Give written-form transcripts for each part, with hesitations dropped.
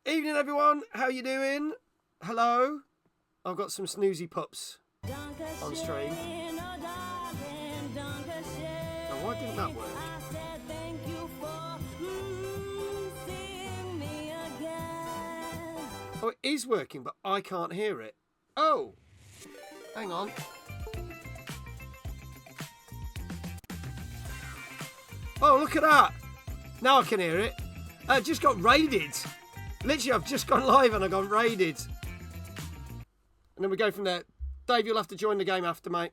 Evening, everyone. How you doing? Hello. I've got some snoozy pups on stream. Oh, why didn't that work? Oh, it is working, but I can't hear it. Oh, hang on. Oh, look at that. Now I can hear it. I just got raided. Literally, I've just gone live and I got raided. And then we go from there. Dave, you'll have to join the game after, mate.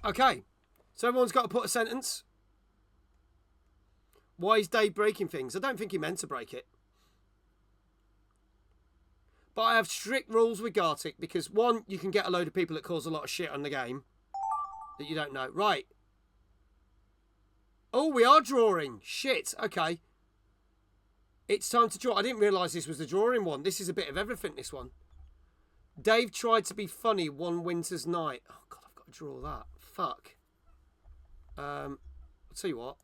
Okay. So everyone's got to put a sentence. Why is Dave breaking things? I don't think he meant to break it. But I have strict rules with Gartic because, one, you can get a load of people that cause a lot of shit on the game that you don't know. Right. Oh, we are drawing. Shit. Okay. It's time to draw. I didn't realise this was the drawing one. This is a bit of everything, this one. Dave tried to be funny one winter's night. Oh, God, I've got to draw that. Fuck. I'll tell you what.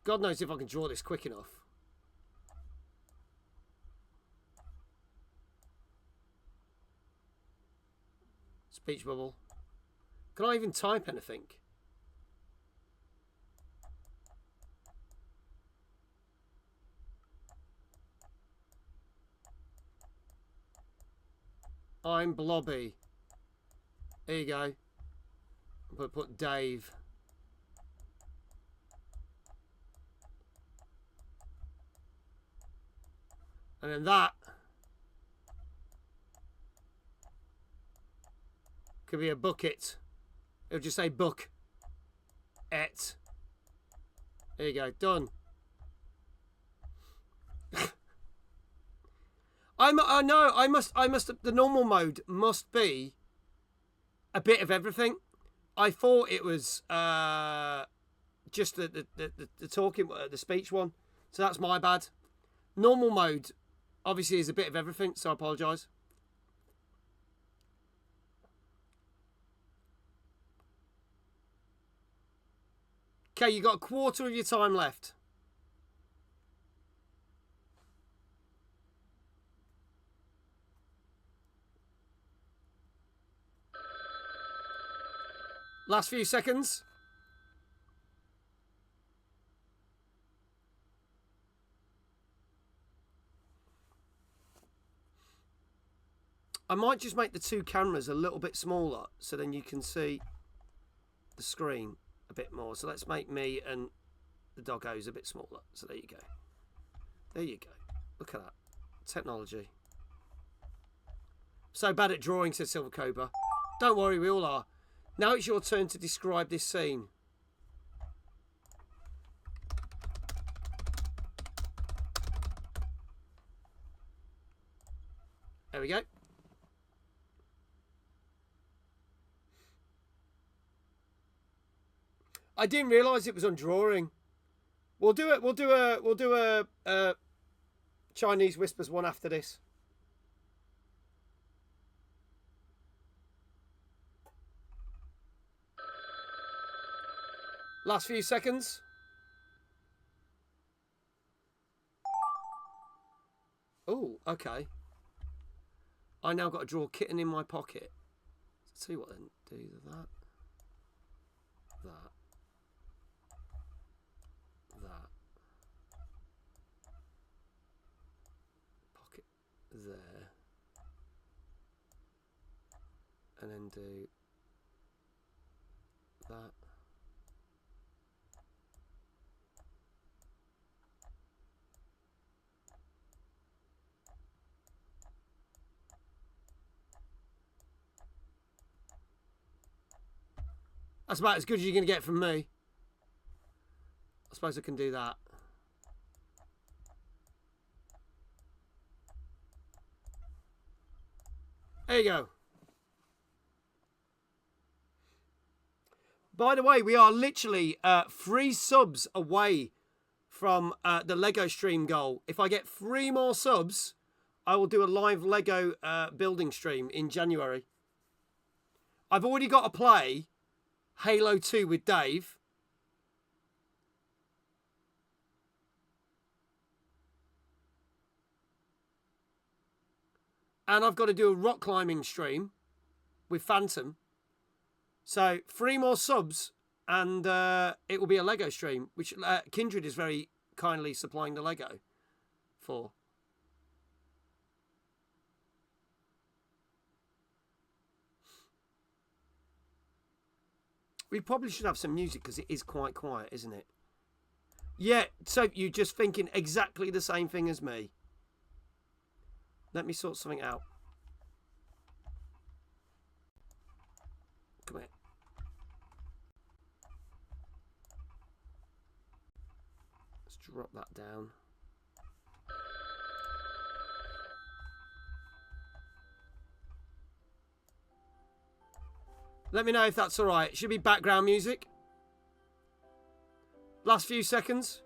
God knows if I can draw this quick enough. Speech bubble. Can I even type anything? I'm Blobby. There you go. I'm going to put Dave. And then that could be a bucket. It'll just say book. Et. There you go. Done. I know. I must. The normal mode must be a bit of everything. I thought it was just the talking, the speech one. So that's my bad. Normal mode, obviously, is a bit of everything, so I apologise. Okay, you've got a quarter of your time left. Last few seconds. I might just make the two cameras a little bit smaller so then you can see the screen a bit more. So let's make me and the doggos a bit smaller. So there you go. There you go. Look at that. Technology. So bad at drawing, said Silver Cobra. Don't worry, we all are. Now it's your turn to describe this scene. There we go. I didn't realise it was on drawing. We'll do it. We'll do a Chinese Whispers one after this. Last few seconds. Oh, okay. I now got to draw a kitten in my pocket. Let's see what then. Do that. That. Pocket there. And then do that. That's about as good as you're going to get from me. I suppose I can do that. you go. By the way, we are literally 3 subs away from the Lego stream goal. If I get 3 more subs, I will do a live Lego building stream in January. I've already got to play Halo 2 with Dave. And I've got to do a rock climbing stream with Phantom. So 3 more subs and it will be a Lego stream, which Kindred is very kindly supplying the Lego for. We probably should have some music because it is quite quiet, isn't it? Yeah, so you're just thinking exactly the same thing as me. Let me sort something out. Come here. Let's drop that down. Let me know if that's all right. It should be background music. Last few seconds.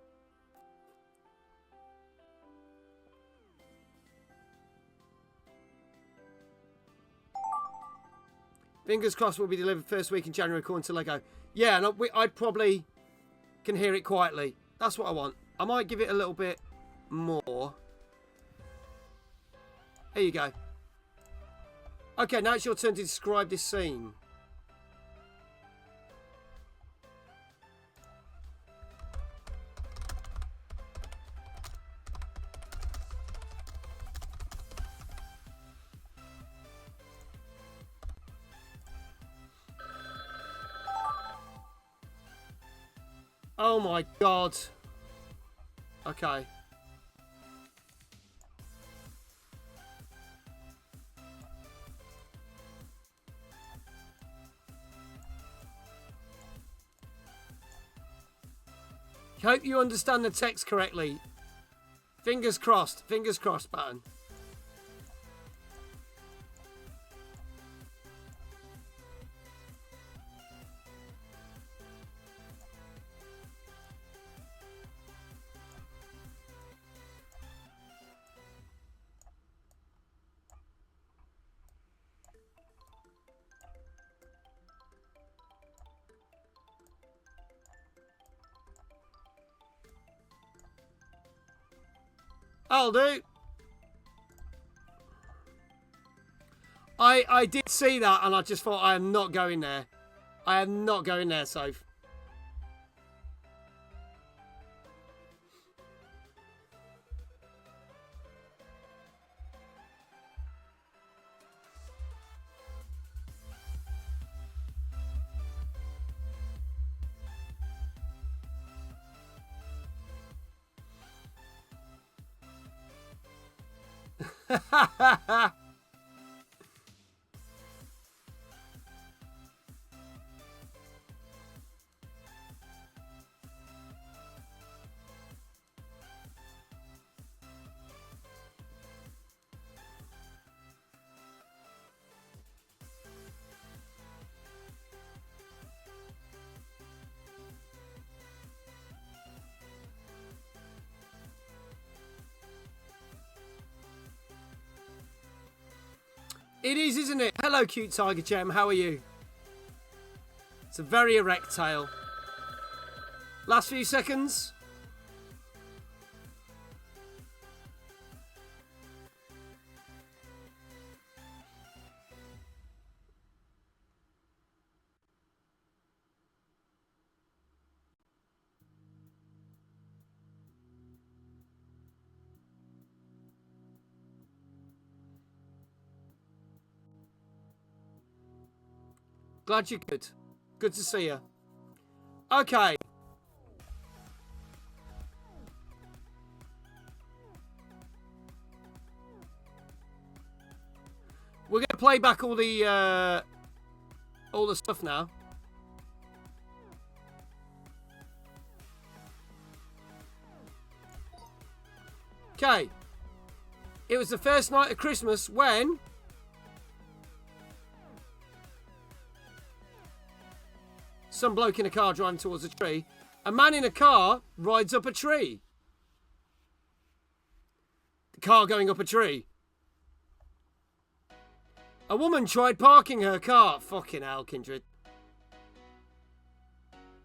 Fingers crossed will be delivered first week in January according to Lego. Yeah, and I probably can hear it quietly. That's what I want. I might give it a little bit more. Here you go. Okay, now it's your turn to describe this scene. Oh my god. Okay. Hope you understand the text correctly. Fingers crossed, Baton. I'll do. I did see that and I just thought I am not going there. I am not going there, Soph. It is, isn't it? Hello, cute Tiger Gem. How are you? It's a very erect tail. Last few seconds. Glad you're good. Good to see you. Okay. We're going to play back all the stuff now. Okay. It was the first night of Christmas when Some bloke in a car driving towards a tree. A man in a car rides up a tree. The car going up a tree. A woman tried parking her car. Fucking hell, Kindred.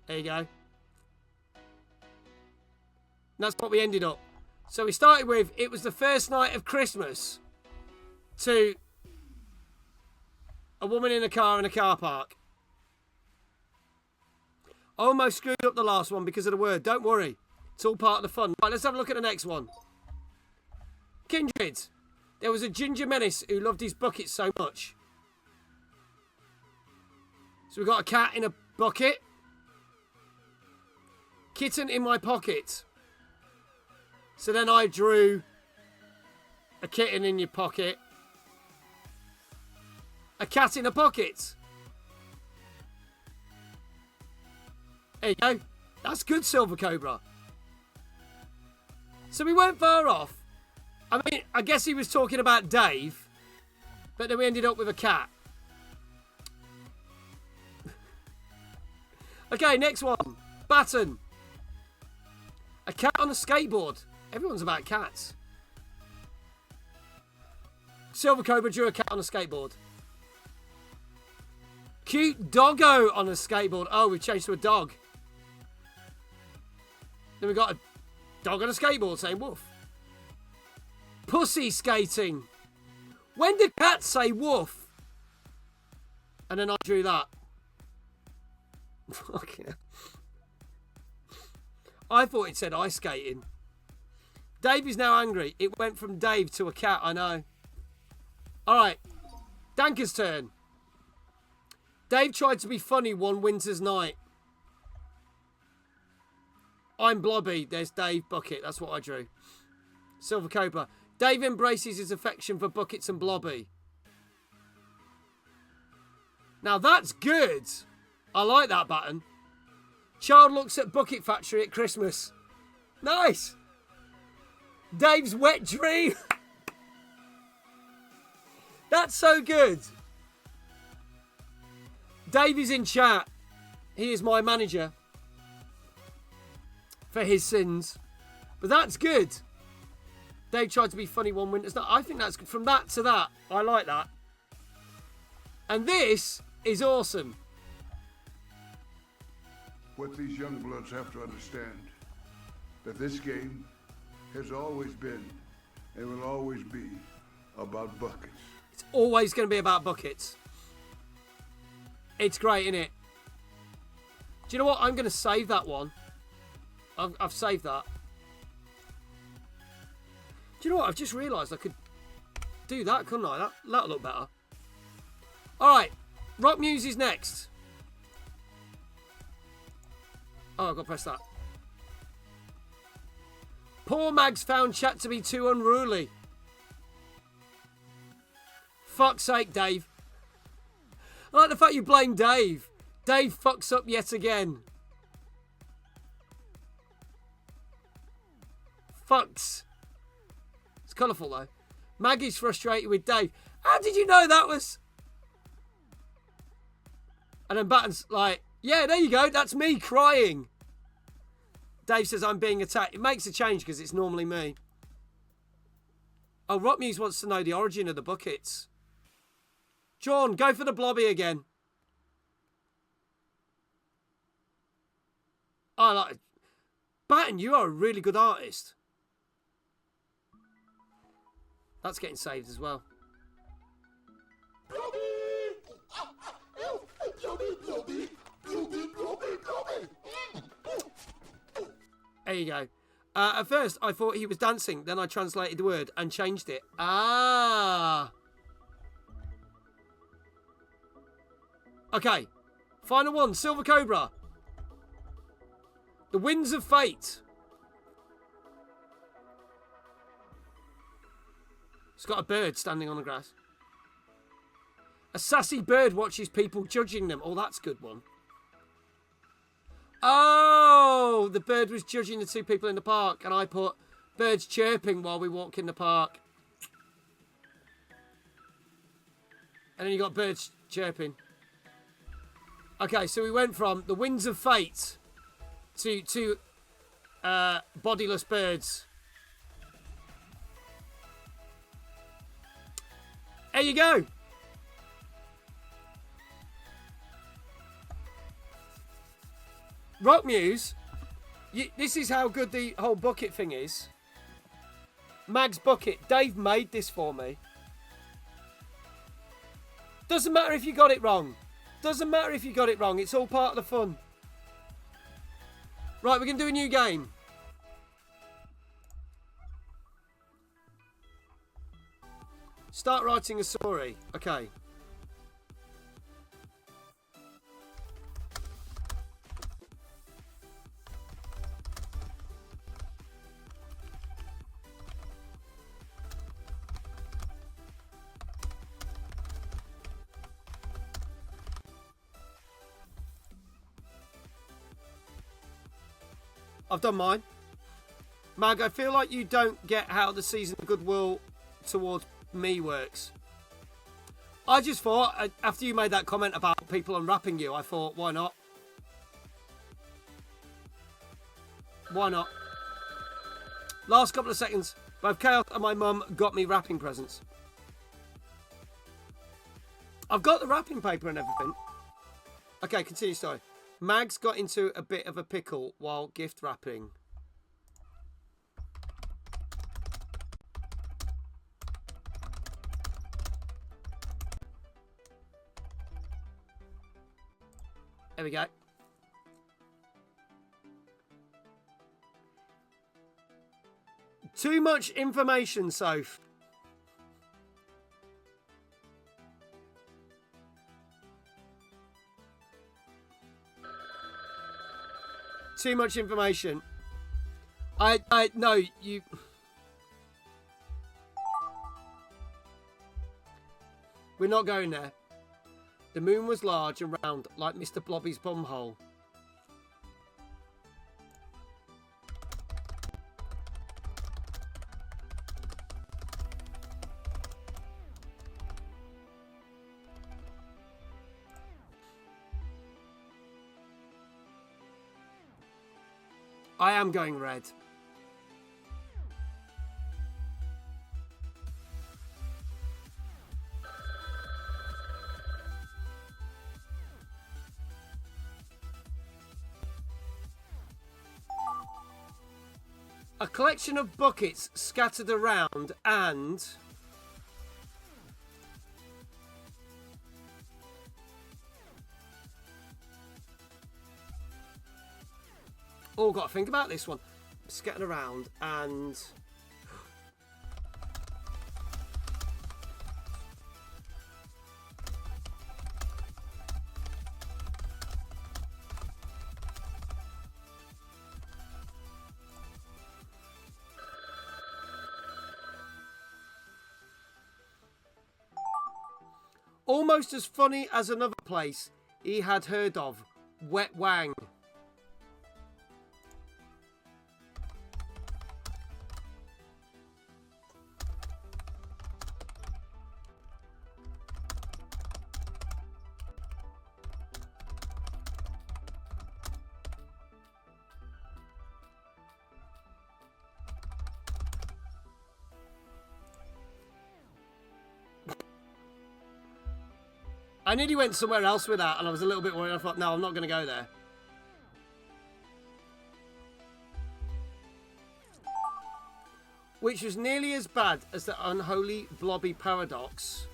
There you go. And that's what we ended up. So we started with, it was the first night of Christmas, to a woman in a car in a car park. I almost screwed up the last one because of the word. Don't worry. It's all part of the fun. Right, let's have a look at the next one. Kindred. There was a ginger menace who loved his bucket so much. So we've got a cat in a bucket. Kitten in my pocket. So then I drew a kitten in your pocket. A cat in a pocket. There you go. That's good, Silver Cobra. So we weren't far off. I mean, I guess he was talking about Dave, but then we ended up with a cat. Okay, next one. Batten. A cat on a skateboard. Everyone's about cats. Silver Cobra drew a cat on a skateboard. Cute doggo on a skateboard. Oh, we've changed to a dog. Then we got a dog on a skateboard saying woof. Pussy skating. When did cats say woof? And then I drew that. Fuck yeah. I thought it said ice skating. Dave is now angry. It went from Dave to a cat, I know. Alright. Danker's turn. Dave tried to be funny one winter's night. I'm Blobby. There's Dave Bucket. That's what I drew. Silver Cobra. Dave embraces his affection for buckets and Blobby. Now that's good. I like that Batten. Child looks at Bucket Factory at Christmas. Nice. Dave's wet dream. That's so good. Dave is in chat. He is my manager for his sins. But that's good. Dave tried to be funny one winter's night. I think that's good. From that to that. I like that. And this is awesome. What these young bloods have to understand, that this game has always been and will always be about buckets. It's always going to be about buckets. It's great, isn't it? Do you know what? I'm going to save that one. I've saved that. Do you know what? I've just realised I could do that, couldn't I? That'll look better. Alright. Rock Muse is next. Oh, I've got to press that. Poor Mags found chat to be too unruly. Fuck's sake, Dave. I like the fact you blame Dave. Dave fucks up yet again. Fucks. It's colourful though. Maggie's frustrated with Dave. How did you know that was... And then Batten's like, yeah, there you go. That's me crying. Dave says I'm being attacked. It makes a change because it's normally me. Oh, Rockmuse wants to know the origin of the buckets. John, go for the Blobby again. I like it. Batten, you are a really good artist. That's getting saved as well. There you go. At first, I thought he was dancing. Then I translated the word and changed it. Ah. Okay. Final one. Silver Cobra. The Winds of Fate. It's got a bird standing on the grass. A sassy bird watches people judging them. Oh, that's a good one. Oh, the bird was judging the two people in the park, and I put birds chirping while we walk in the park. And then you got birds chirping. Okay, so we went from the winds of fate to bodiless birds. There you go. Rock Muse. This is how good the whole bucket thing is. Mag's bucket. Dave made this for me. Doesn't matter if you got it wrong. Doesn't matter if you got it wrong. It's all part of the fun. Right, we're going to do a new game. Start writing a story. Okay. I've done mine. Mag, I feel like you don't get how the season of goodwill towards me works. I just thought, after you made that comment about people unwrapping you, I thought, why not? Why not? Last couple of seconds. Both Chaos and my mum got me wrapping presents. I've got the wrapping paper and everything. Okay, continue story. Mags got into a bit of a pickle while gift wrapping. There we go. Too much information, Soph. Too much information. No, you... We're not going there. The moon was large and round, like Mr. Blobby's bumhole. I am going red. A collection of buckets scattered around and... Oh, got to think about this one. Scattered around and... Almost as funny as another place he had heard of, Wet Wang. I nearly went somewhere else with that, and I was a little bit worried. I thought, no, I'm not going to go there. Which was nearly as bad as the unholy blobby paradox.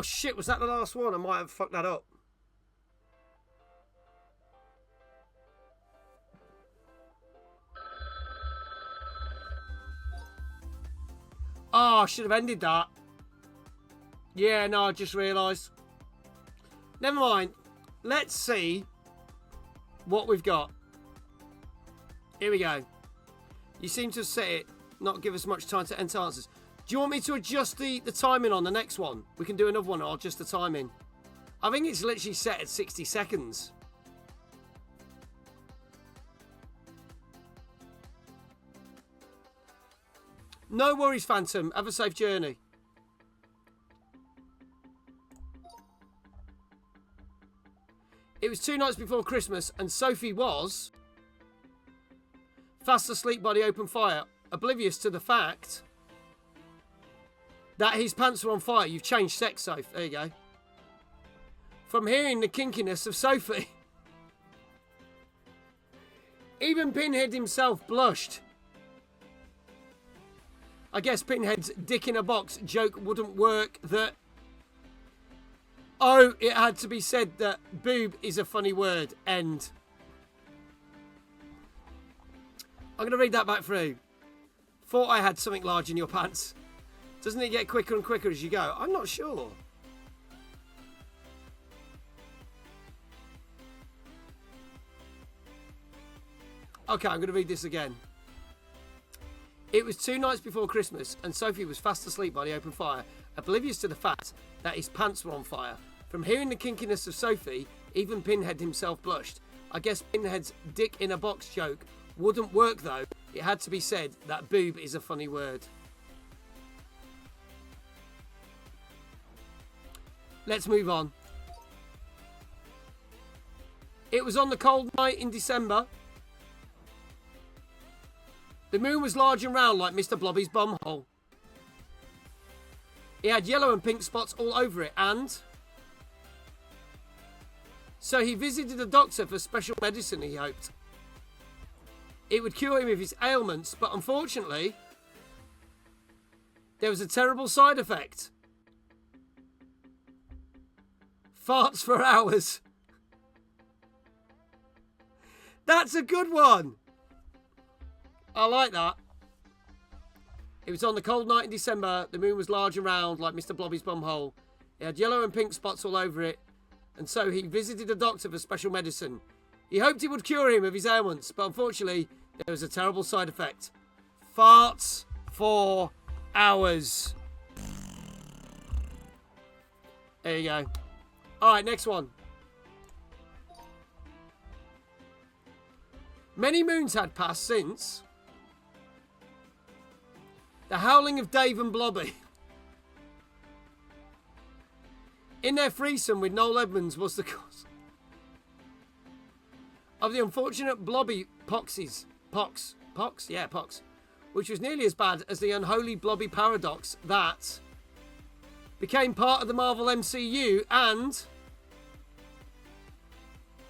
Oh, shit. Was that the last one? I might have fucked that up. Oh, I should have ended that. Yeah, no, I just realised. Never mind. Let's see what we've got. Here we go. You seem to have set it, not give us much time to enter answers. Do you want me to adjust the timing on the next one? We can do another one or just the timing. I think it's literally set at 60 seconds. No worries, Phantom. Have a safe journey. It was 2 nights before Christmas and Sophie was fast asleep by the open fire, oblivious to the fact that his pants were on fire. You've changed sex, Soph. There you go. From hearing the kinkiness of Sophie, even Pinhead himself blushed. I guess Pinhead's dick in a box joke wouldn't work that... Oh, it had to be said that boob is a funny word. End. I'm going to read that back through. Thought I had something large in your pants. Doesn't it get quicker and quicker as you go? I'm not sure. Okay, I'm going to read this again. It was 2 nights before Christmas and Sophie was fast asleep by the open fire, oblivious to the fact that his pants were on fire. From hearing the kinkiness of Sophie, even Pinhead himself blushed. I guess Pinhead's dick in a box joke wouldn't work though. It had to be said that boob is a funny word. Let's move on. It was on the cold night in December. The moon was large and round like Mr. Blobby's bumhole. It had yellow and pink spots all over it and... So he visited a doctor for special medicine, he hoped. It would cure him of his ailments, but unfortunately, there was a terrible side effect. Farts for hours. That's a good one. I like that. It was on the cold night in December. The moon was large and round like Mr. Blobby's bumhole. It had yellow and pink spots all over it. And so he visited a doctor for special medicine. He hoped it would cure him of his ailments, but unfortunately, there was a terrible side effect. Farts for hours. There you go. Alright, next one. Many moons had passed since the howling of Dave and Blobby. In their threesome with Noel Edmonds was the cause of the unfortunate Blobby pox, which was nearly as bad as the unholy Blobby paradox that became part of the Marvel MCU, and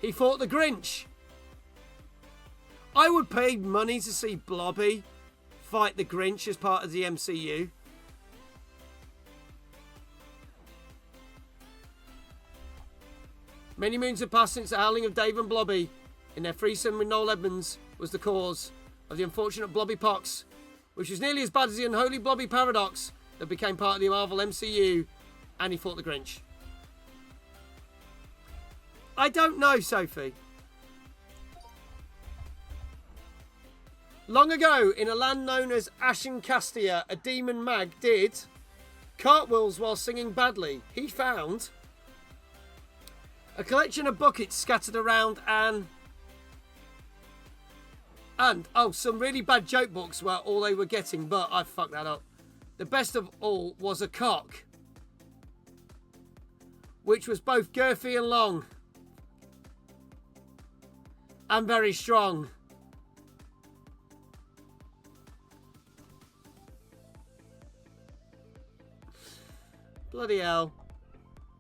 he fought the Grinch. I would pay money to see Blobby fight the Grinch as part of the MCU. Many moons have passed since the howling of Dave and Blobby in their threesome with Noel Edmonds was the cause of the unfortunate Blobby pox, which was nearly as bad as the unholy Blobby paradox that became part of the Marvel MCU, and he fought the Grinch. I don't know, Sophie. Long ago, in a land known as Ashencastia, a demon mag did cartwheels while singing badly. He found a collection of buckets scattered around and some really bad joke books were all they were getting, but I fucked that up. The best of all was a cock, which was both girthy and long and very strong. Bloody hell.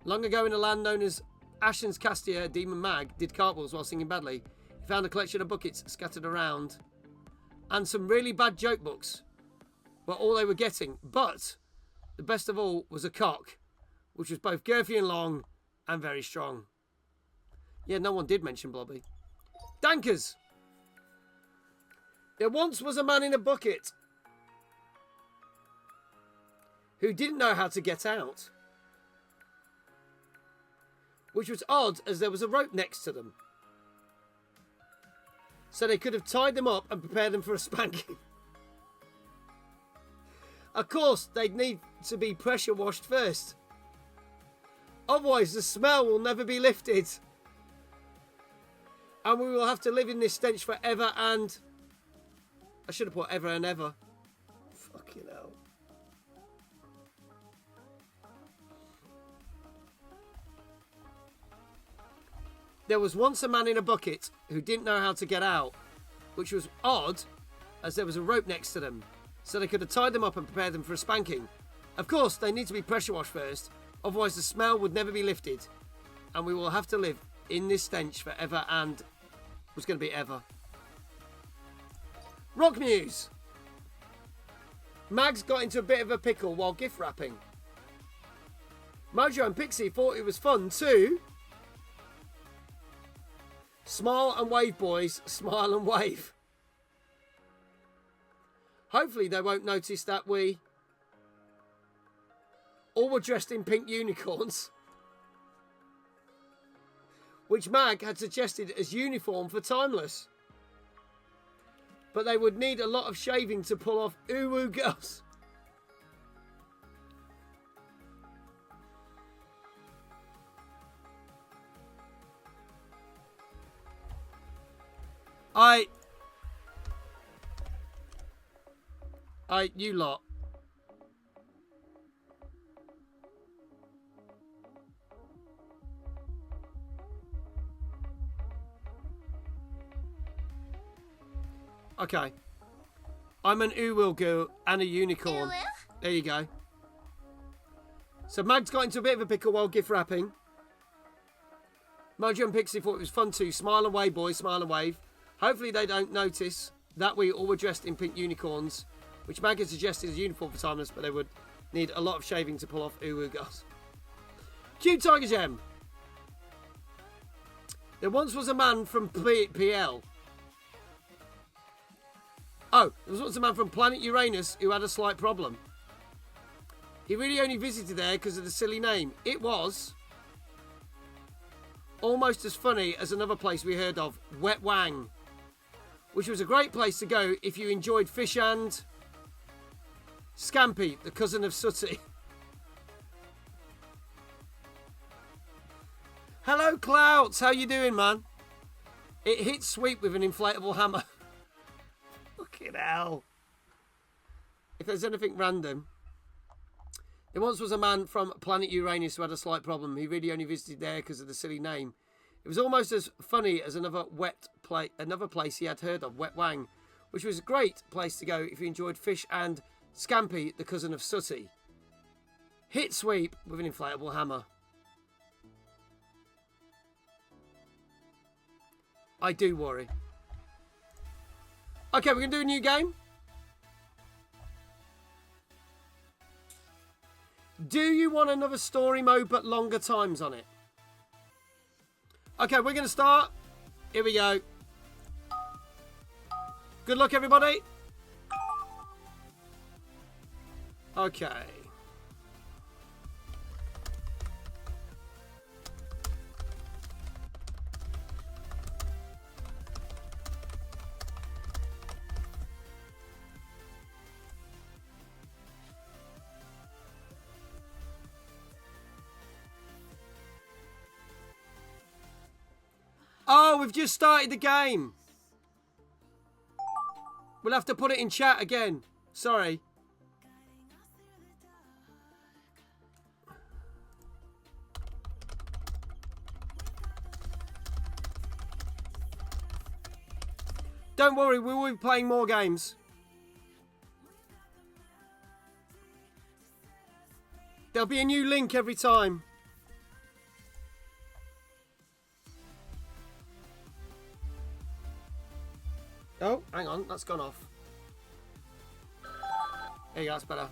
Long ago in a land known as Ashencastia, a demon mag did cartwheels while singing badly. He found a collection of buckets scattered around, and some really bad joke books were all they were getting. But the best of all was a cock, which was both girthy and long and very strong. Yeah, no one did mention Blobby. Dankers. There once was a man in a bucket who didn't know how to get out, which was odd as there was a rope next to them. So they could have tied them up and prepared them for a spanking. Of course, they'd need to be pressure washed first. Otherwise, the smell will never be lifted. And we will have to live in this stench forever and... I should have put ever and ever. Fucking hell. There was once a man in a bucket who didn't know how to get out, which was odd as there was a rope next to them, so they could have tied them up and prepared them for a spanking. Of course, they need to be pressure washed first, otherwise the smell would never be lifted, and we will have to live in this stench forever and... was going to be ever. Rock News. Mags got into a bit of a pickle while gift wrapping. Mojo and Pixie thought it was fun too. Smile and wave, boys. Smile and wave. Hopefully they won't notice that we all were dressed in pink unicorns, which Mag had suggested as uniform for Timeless. But they would need a lot of shaving to pull off uwu girls. You lot. Okay. I'm an Uwil girl and a unicorn. There you go. So Mag's got into a bit of a pickle while gift wrapping. Mojo and Pixie thought it was fun too. Smile and wave, boys. Smile and wave. Hopefully they don't notice that we all were dressed in pink unicorns, which Mag had suggested as uniform for Timeless, but they would need a lot of shaving to pull off Uwu girls. Cute Tiger Gem. There once was a man from PL. Oh, there was once a man from planet Uranus who had a slight problem. He really only visited there because of the silly name. It was almost as funny as another place we heard of, Wet Wang, which was a great place to go if you enjoyed fish and Scampy, the cousin of Sooty. Hello, Clouts. How you doing, man? It hits sweep with an inflatable hammer. Fucking hell. If there's anything random. There once was a man from planet Uranus who had a slight problem. He really only visited there because of the silly name. It was almost as funny as another place he had heard of, Wet Wang, which was a great place to go if you enjoyed fish and Scampy, the cousin of Sooty. Hit sweep with an inflatable hammer. I do worry. Okay, we're going to do a new game. Do you want another story mode but longer times on it? Okay, we're going to start. Here we go. Good luck, everybody. Okay. Oh, we've just started the game. We'll have to put it in chat again. Sorry. Don't worry, we will be playing more games. There'll be a new link every time. Oh, hang on, that's gone off. There you go, that's better.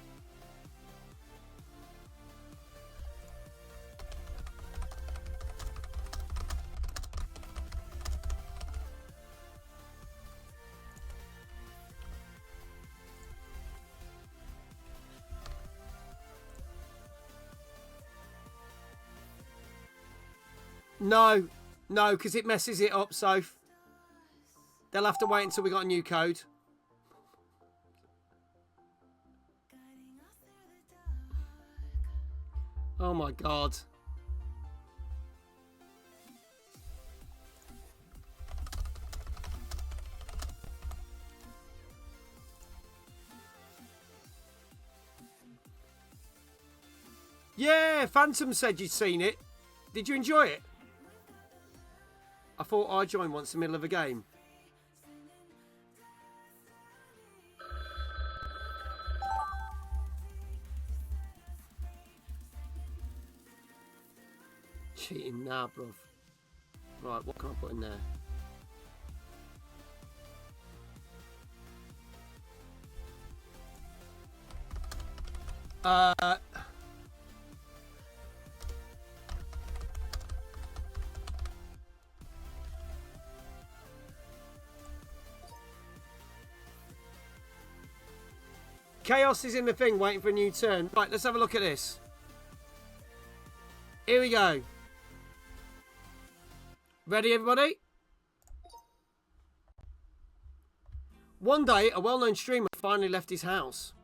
No, no, because it messes it up, Soph. They'll have to wait until we got a new code. Oh my God. Yeah, Phantom said you'd seen it. Did you enjoy it? I thought I joined once in the middle of a game. Cheating now, bruv. Right, what can I put in there? Chaos is in the thing, waiting for a new turn. Right, let's have a look at this. Here we go. Ready, everybody? One day, a well-known streamer finally left his house.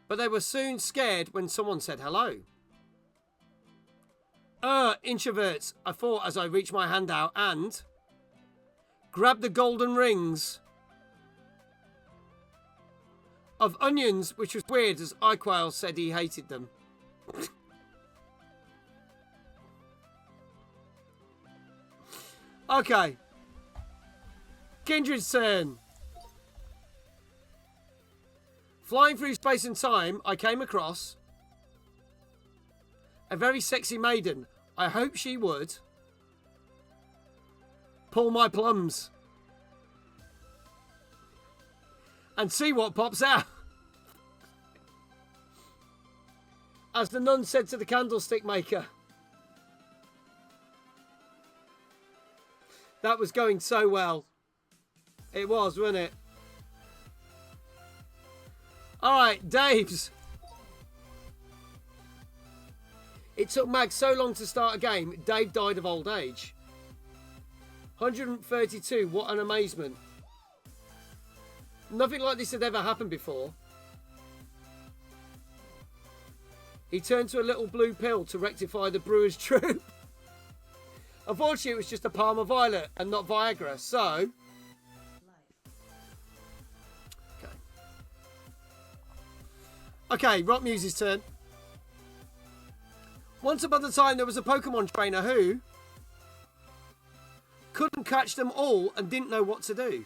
But they were soon scared when someone said hello. Introverts, I thought as I reached my hand out and grabbed the golden rings of onions, which was weird as Iquail said he hated them. Okay. Kindred's turn. Flying through space and time, I came across a very sexy maiden. I hope she would pull my plums and see what pops out. As the nun said to the candlestick maker. That was going so well. It was, wasn't it? Alright, Dave's. It took Mag so long to start a game, Dave died of old age. 132, what an amazement. Nothing like this had ever happened before. He turned to a little blue pill to rectify the brewer's troop. Unfortunately, it was just a Palmer Violet and not Viagra, so... Okay, Rock Muse's turn. Once upon a time, there was a Pokemon trainer who couldn't catch them all and didn't know what to do.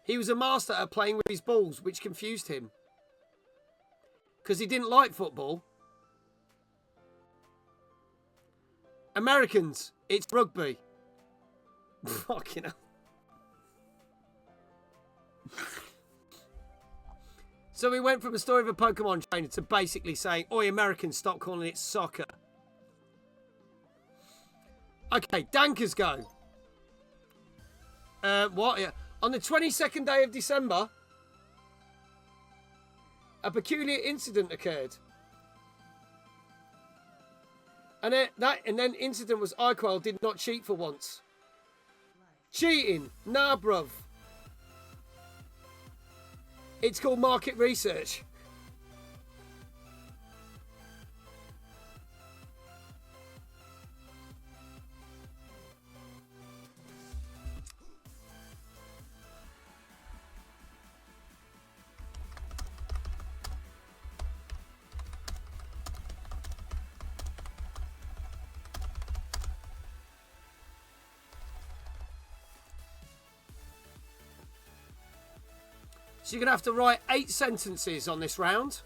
He was a master at playing with his balls, which confused him. Because he didn't like football. Americans, it's rugby. Fucking hell. So we went from a story of a Pokemon trainer to basically saying, oi, Americans, stop calling it soccer. Okay, Dankers go. What? Yeah. On the 22nd day of December, a peculiar incident occurred. And then incident was Iquail did not cheat for once. Cheating? Nah, bruv. It's called market research. So you're going to have to write 8 sentences on this round.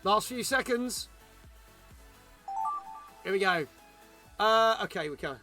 Last few seconds. Here we go. Okay, we go.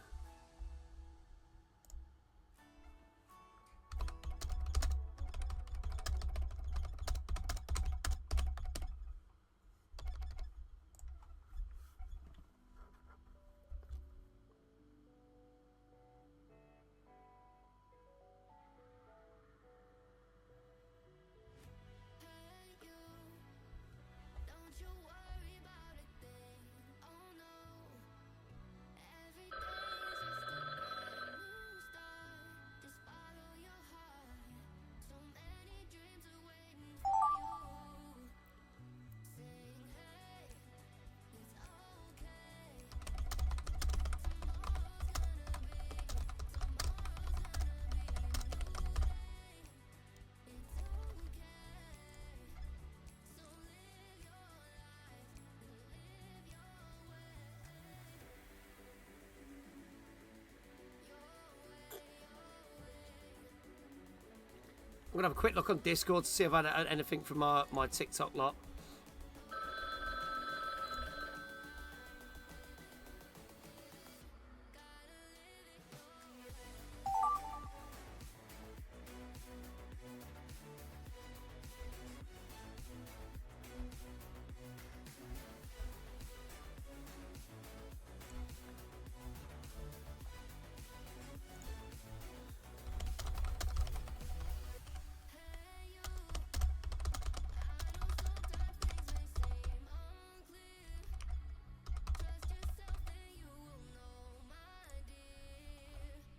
I'm going to have a quick look on Discord to see if I had anything from my TikTok lot.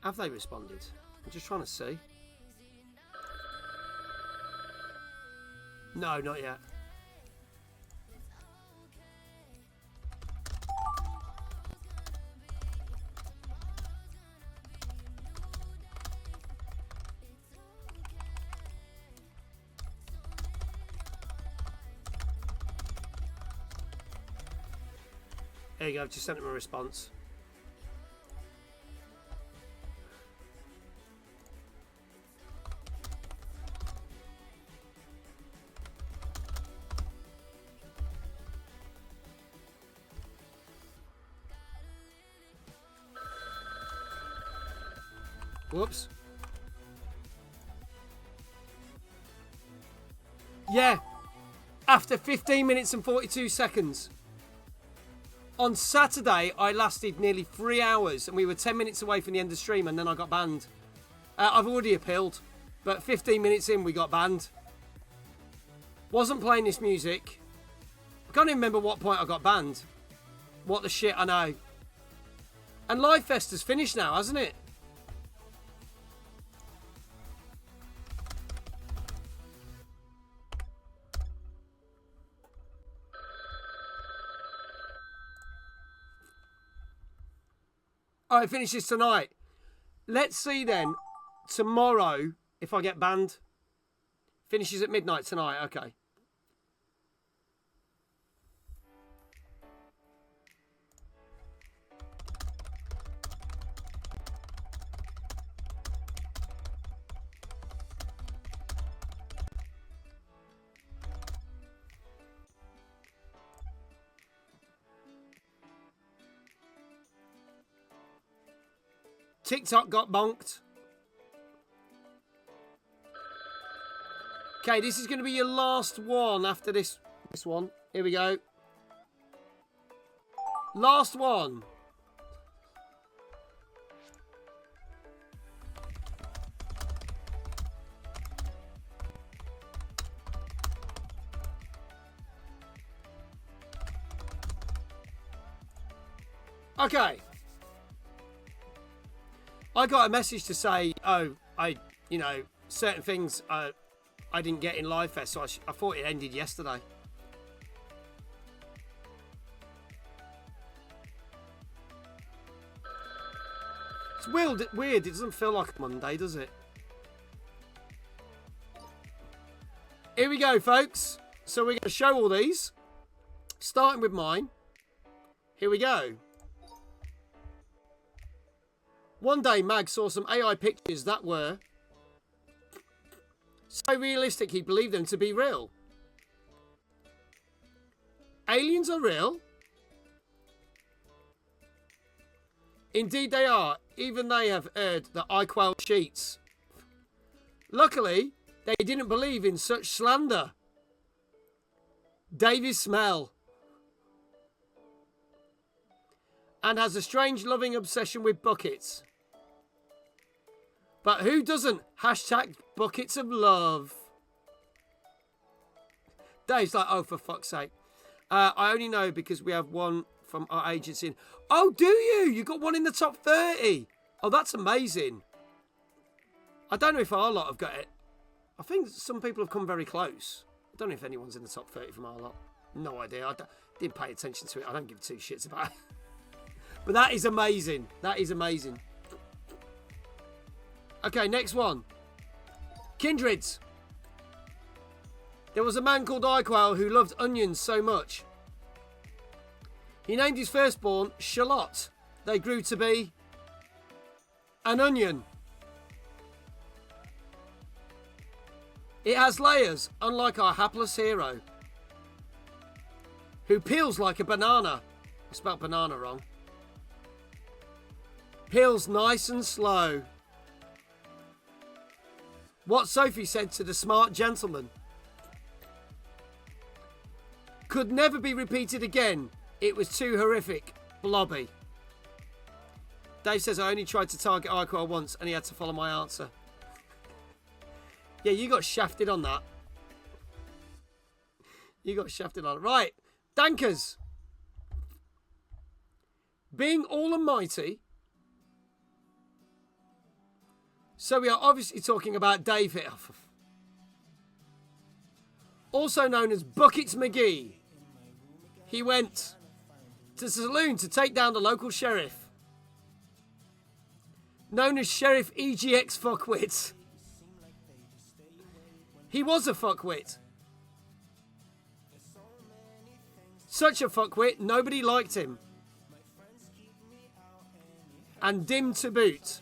Have they responded? I'm just trying to see. No, not yet. There you go, I've just sent them a response. Whoops. Yeah. After 15 minutes and 42 seconds. On Saturday, I lasted nearly 3 hours and we were 10 minutes away from the end of the stream and then I got banned. I've already appealed, but 15 minutes in, we got banned. Wasn't playing this music. I can't even remember what point I got banned. What the shit, I know. And Live Fest has finished now, hasn't it? Alright, finishes tonight. Let's see then, tomorrow, if I get banned. Finishes at midnight tonight, okay. TikTok got bonked. Okay, this is going to be your last one after this one. Here we go. Last one. Okay. I got a message to say, oh, certain things I didn't get in Live Fest, so I thought it ended yesterday. It's weird. It doesn't feel like a Monday, does it? Here we go, folks. So we're going to show all these, starting with mine. Here we go. One day, Mag saw some AI pictures that were so realistic he believed them to be real. Aliens are real. Indeed they are. Even they have heard that I quell cheats. Luckily, they didn't believe in such slander. David Smell. And has a strange loving obsession with buckets. But who doesn't? Hashtag buckets of love. Dave's like, oh, for fuck's sake. I only know because we have one from our agency. Oh, do you? You got one in the top 30. Oh, that's amazing. I don't know if our lot have got it. I think some people have come very close. I don't know if anyone's in the top 30 from our lot. No idea. I didn't pay attention to it. I don't give two shits about it. But that is amazing. That is amazing. Okay, next one. Kindreds. There was a man called Iquel who loved onions so much. He named his firstborn Shallot. They grew to be an onion. It has layers, unlike our hapless hero, who peels like a banana. I spelled banana wrong. Peels nice and slow. What Sophie said to the smart gentleman could never be repeated again. It was too horrific. Blobby. Dave says I only tried to target Iquel once and he had to follow my answer. Yeah, you got shafted on that. You got shafted on it. Right. Dankers. Being all almighty. So we are obviously talking about Dave here. Also known as Buckets McGee. He went to the saloon to take down the local sheriff. Known as Sheriff EGX Fuckwit. He was a fuckwit. Such a fuckwit, nobody liked him. And dim to boot.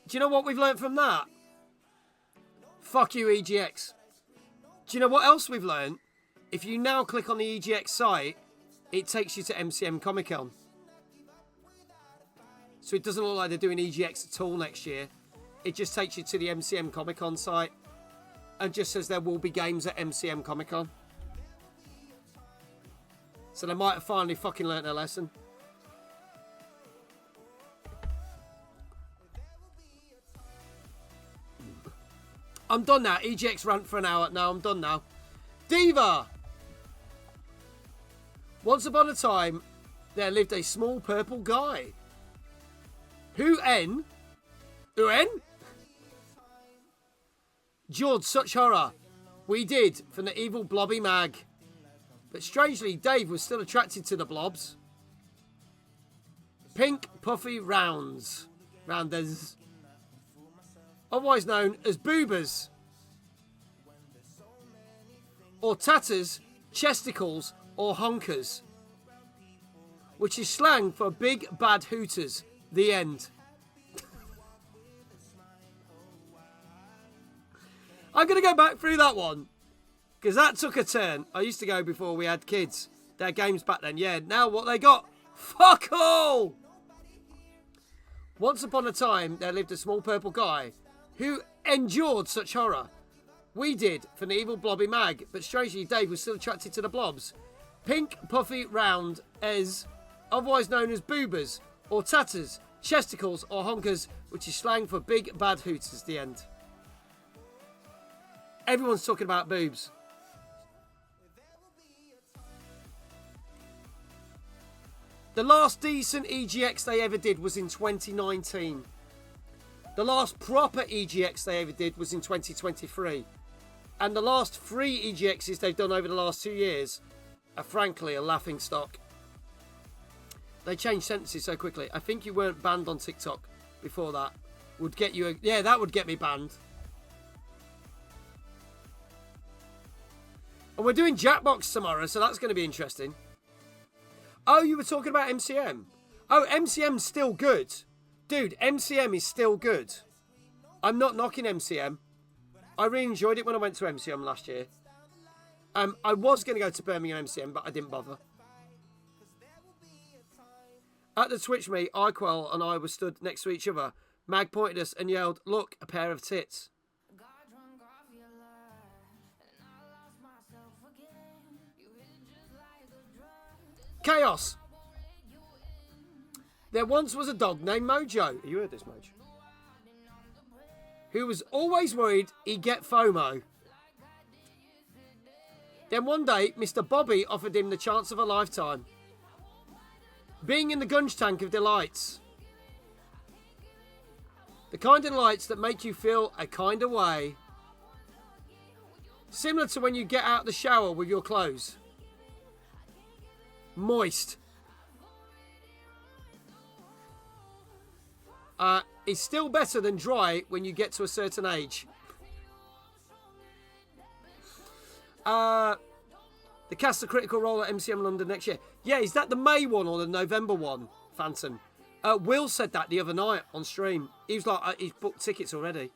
Do you know what we've learnt from that? Fuck you, EGX. Do you know what else we've learnt? If you now click on the EGX site, it takes you to MCM Comic Con. So it doesn't look like they're doing EGX at all next year. It just takes you to the MCM Comic Con site and just says there will be games at MCM Comic Con. So they might have finally fucking learnt their lesson. I'm done now. EGX rant for an hour. No, I'm done now. Diva! Once upon a time, there lived a small purple guy. Who N? Jawed such horror. We did, from the evil blobby mag. But strangely, Dave was still attracted to the blobs. Pink puffy rounders. Otherwise known as boobers. Or tatters, chesticles, or honkers. Which is slang for big bad hooters. The end. I'm going to go back through that one. Because that took a turn. I used to go before we had kids. Their games back then. Yeah, now what they got? Fuck all! Once upon a time, there lived a small purple guy who endured such horror. We did, from the evil blobby mag, but strangely Dave was still attracted to the blobs. Pink, puffy, round, as otherwise known as boobers, or tatters, chesticles, or honkers, which is slang for big bad hooters. The end. Everyone's talking about boobs. The last decent EGX they ever did was in 2019. The last proper EGX they ever did was in 2023. And the last 3 EGXs they've done over the last 2 years are frankly a laughing stock. They change sentences so quickly. I think you weren't banned on TikTok before that. Would get you yeah, that would get me banned. And we're doing Jackbox tomorrow, so that's going to be interesting. Oh, you were talking about MCM. Oh, MCM's still good. Dude, MCM is still good. I'm not knocking MCM. I really enjoyed it when I went to MCM last year. I was going to go to Birmingham MCM, but I didn't bother. At the Twitch meet, Iquel and I were stood next to each other. Mag pointed us and yelled, "Look, a pair of tits." Chaos. There once was a dog named Mojo. You heard this, Mojo? Who was always worried he'd get FOMO. Then one day, Mr. Bobby offered him the chance of a lifetime. Being in the gunge tank of delights. The kind of delights that make you feel a kind of way. Similar to when you get out the shower with your clothes. Moist. It's still better than dry when you get to a certain age. The The cast a critical role at MCM London next year. Yeah, is that the May one or the November one, Phantom? Will said that the other night on stream. He was like, he's booked tickets already.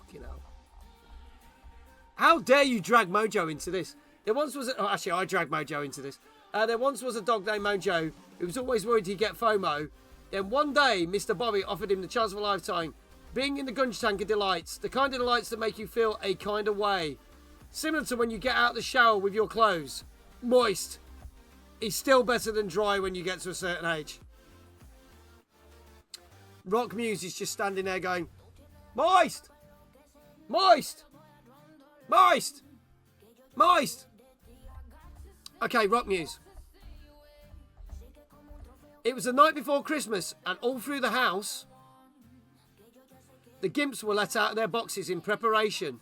Fucking hell. How dare you drag Mojo into this? There once was actually, I dragged Mojo into this. There once was a dog named Mojo who was always worried he'd get FOMO. Then one day, Mr. Bobby offered him the chance of a lifetime. Being in the Gunge Tank of delights. The kind of delights that make you feel a kind of way. Similar to when you get out of the shower with your clothes. Moist. It's still better than dry when you get to a certain age. Rock Muse is just standing there going, moist! Moist! Moist! Moist! Okay, Rock Muse. It was the night before Christmas, and all through the house, the Gimps were let out of their boxes in preparation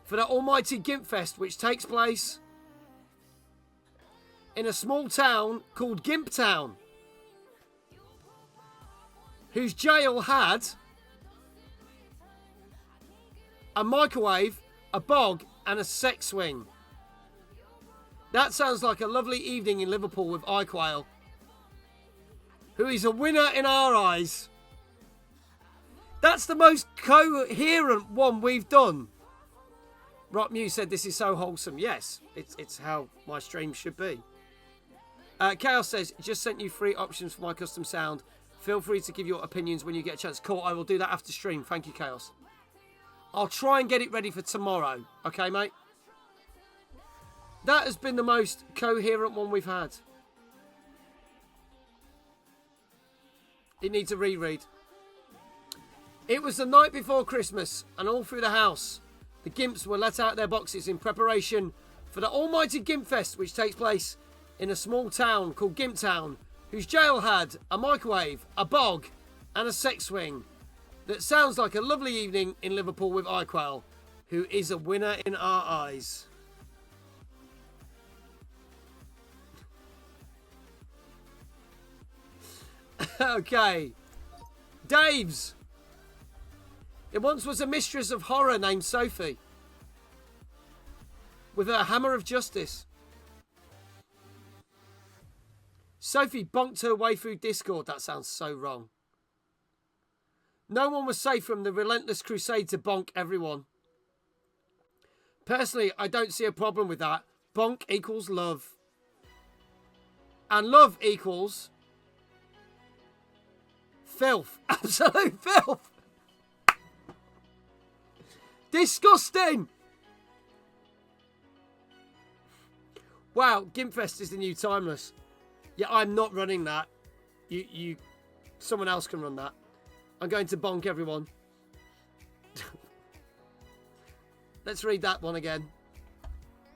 for the almighty Gimp Fest, which takes place in a small town called Gimp Town, whose jail had a microwave, a bog, and a sex swing. That sounds like a lovely evening in Liverpool with Iquail, who is a winner in our eyes. That's the most coherent one we've done. Rock Muse said this is so wholesome. Yes, it's how my stream should be. Chaos says, just sent you 3 options for my custom sound. Feel free to give your opinions when you get a chance. Cool, I will do that after stream. Thank you, Chaos. I'll try and get it ready for tomorrow. Okay, mate? That has been the most coherent one we've had. It needs a reread. It was the night before Christmas, and all through the house, the Gimps were let out of their boxes in preparation for the almighty Gimp Fest, which takes place in a small town called Gimp Town, whose jail had a microwave, a bog, and a sex swing. That sounds like a lovely evening in Liverpool with Iquail, who is a winner in our eyes. Okay. Dave's. There once was a mistress of horror named Sophie, with her hammer of justice. Sophie bonked her way through Discord. That sounds so wrong. No one was safe from the relentless crusade to bonk everyone. Personally, I don't see a problem with that. Bonk equals love. And love equals filth. Absolute filth. Disgusting. Wow, Gimpfest is the new Timeless. Yeah, I'm not running that. Someone else can run that. I'm going to bonk everyone. Let's read that one again.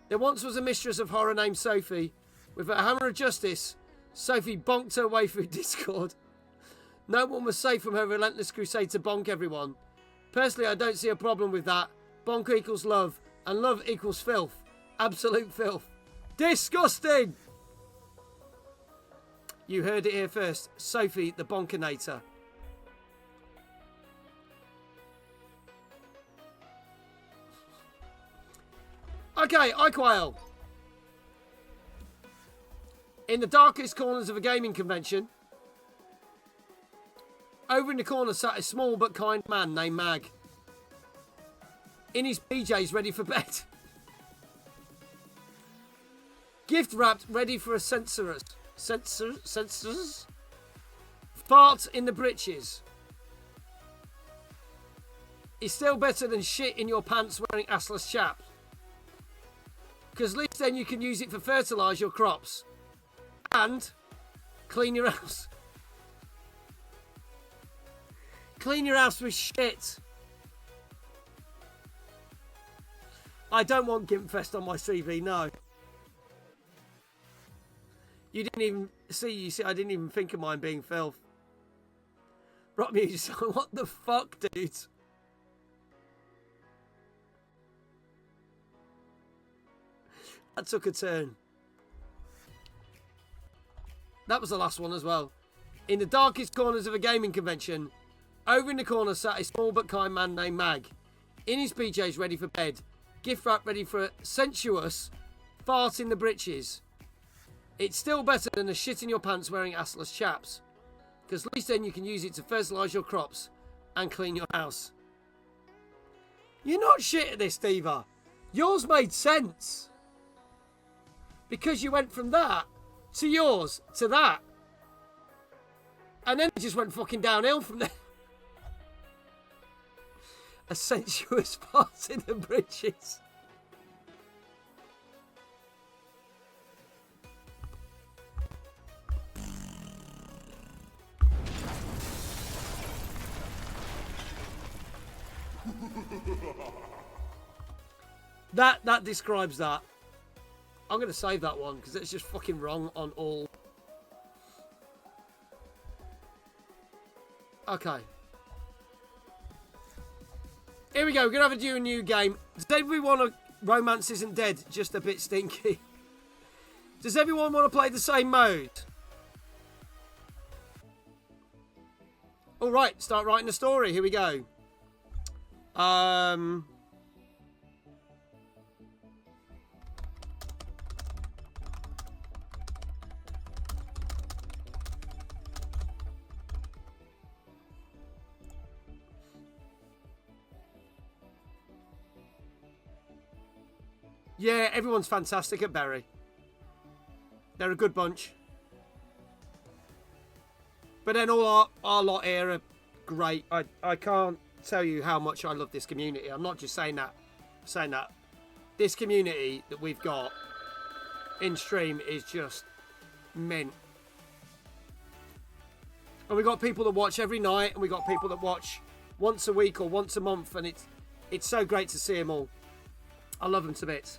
There once was a mistress of horror named Sophie. With her hammer of justice, Sophie bonked her way through Discord. No one was safe from her relentless crusade to bonk everyone. Personally, I don't see a problem with that. Bonk equals love, and love equals filth. Absolute filth. Disgusting! You heard it here first. Sophie the Bonkinator. Okay, Iquail. In the darkest corners of a gaming convention, over in the corner sat a small but kind man named Mag. In his PJs, ready for bed. Gift wrapped, ready for a censorus. Censors? Fart in the britches. It's still better than shit in your pants wearing assless chap. Because at least then you can use it for fertilise your crops. And clean your house. Clean your house with shit. I don't want Gimpfest on my CV, no. You didn't even see, I didn't even think of mine being filth. Rock music, what the fuck, dude? That took a turn. That was the last one as well. In the darkest corners of a gaming convention, over in the corner sat a small but kind man named Mag. In his PJs, ready for bed. gift wrap ready for a sensuous fart in the britches. It's still better than a shit in your pants wearing assless chaps. Because at least then you can use it to fertilise your crops and clean your house. You're not shit at this, Diva. Yours made sense. Because you went from that to yours to that. And then it just went fucking downhill from there. A sensuous fart in the britches. That describes that. I'm going to save that one because it's just fucking wrong on all. Okay. Here we go. We're going to have a new game. Does everyone want to... Romance Isn't Dead, just a bit stinky. Does everyone want to play the same mode? All right, start writing a story. Here we go. Yeah, everyone's fantastic at Berry. They're a good bunch. But then all our lot here are great. I can't tell you how much I love this community. I'm not just saying that. This community that we've got in stream is just mint. And we got people that watch every night, and we got people that watch once a week or once a month, and it's so great to see them all. I love them to bits.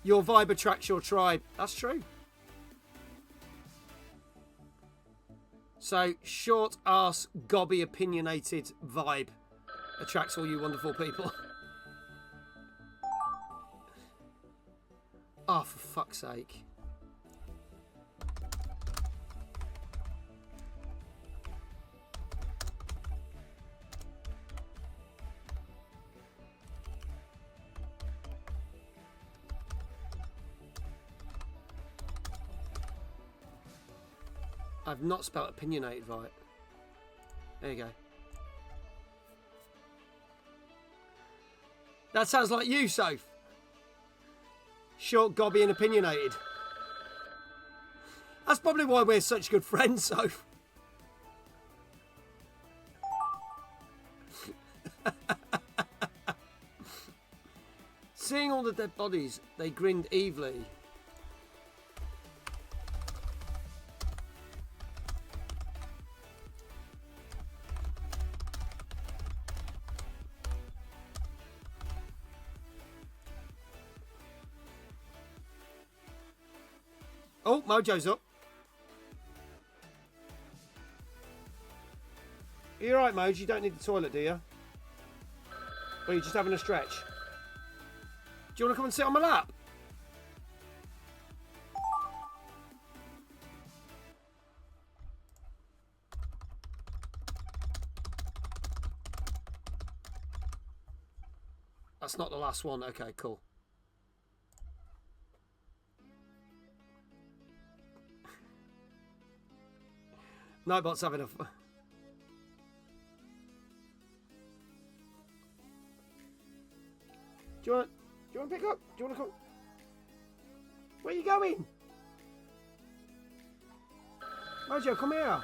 Your vibe attracts your tribe. That's true. So, short ass, gobby, opinionated vibe attracts all you wonderful people. Oh, for fuck's sake. I've not spelled opinionated right. There you go. That sounds like you, Soph. Short, gobby and opinionated. That's probably why we're such good friends, Soph. Seeing all the dead bodies, they grinned evilly. Oh, Mojo's up. Are you alright, Moj? You don't need the toilet, do you? Or are you just having a stretch? Do you want to come and sit on my lap? That's not the last one. Okay, cool. Nightbot's having a... Do you want to pick up? Do you want to come? Where are you going? Mojo, come here.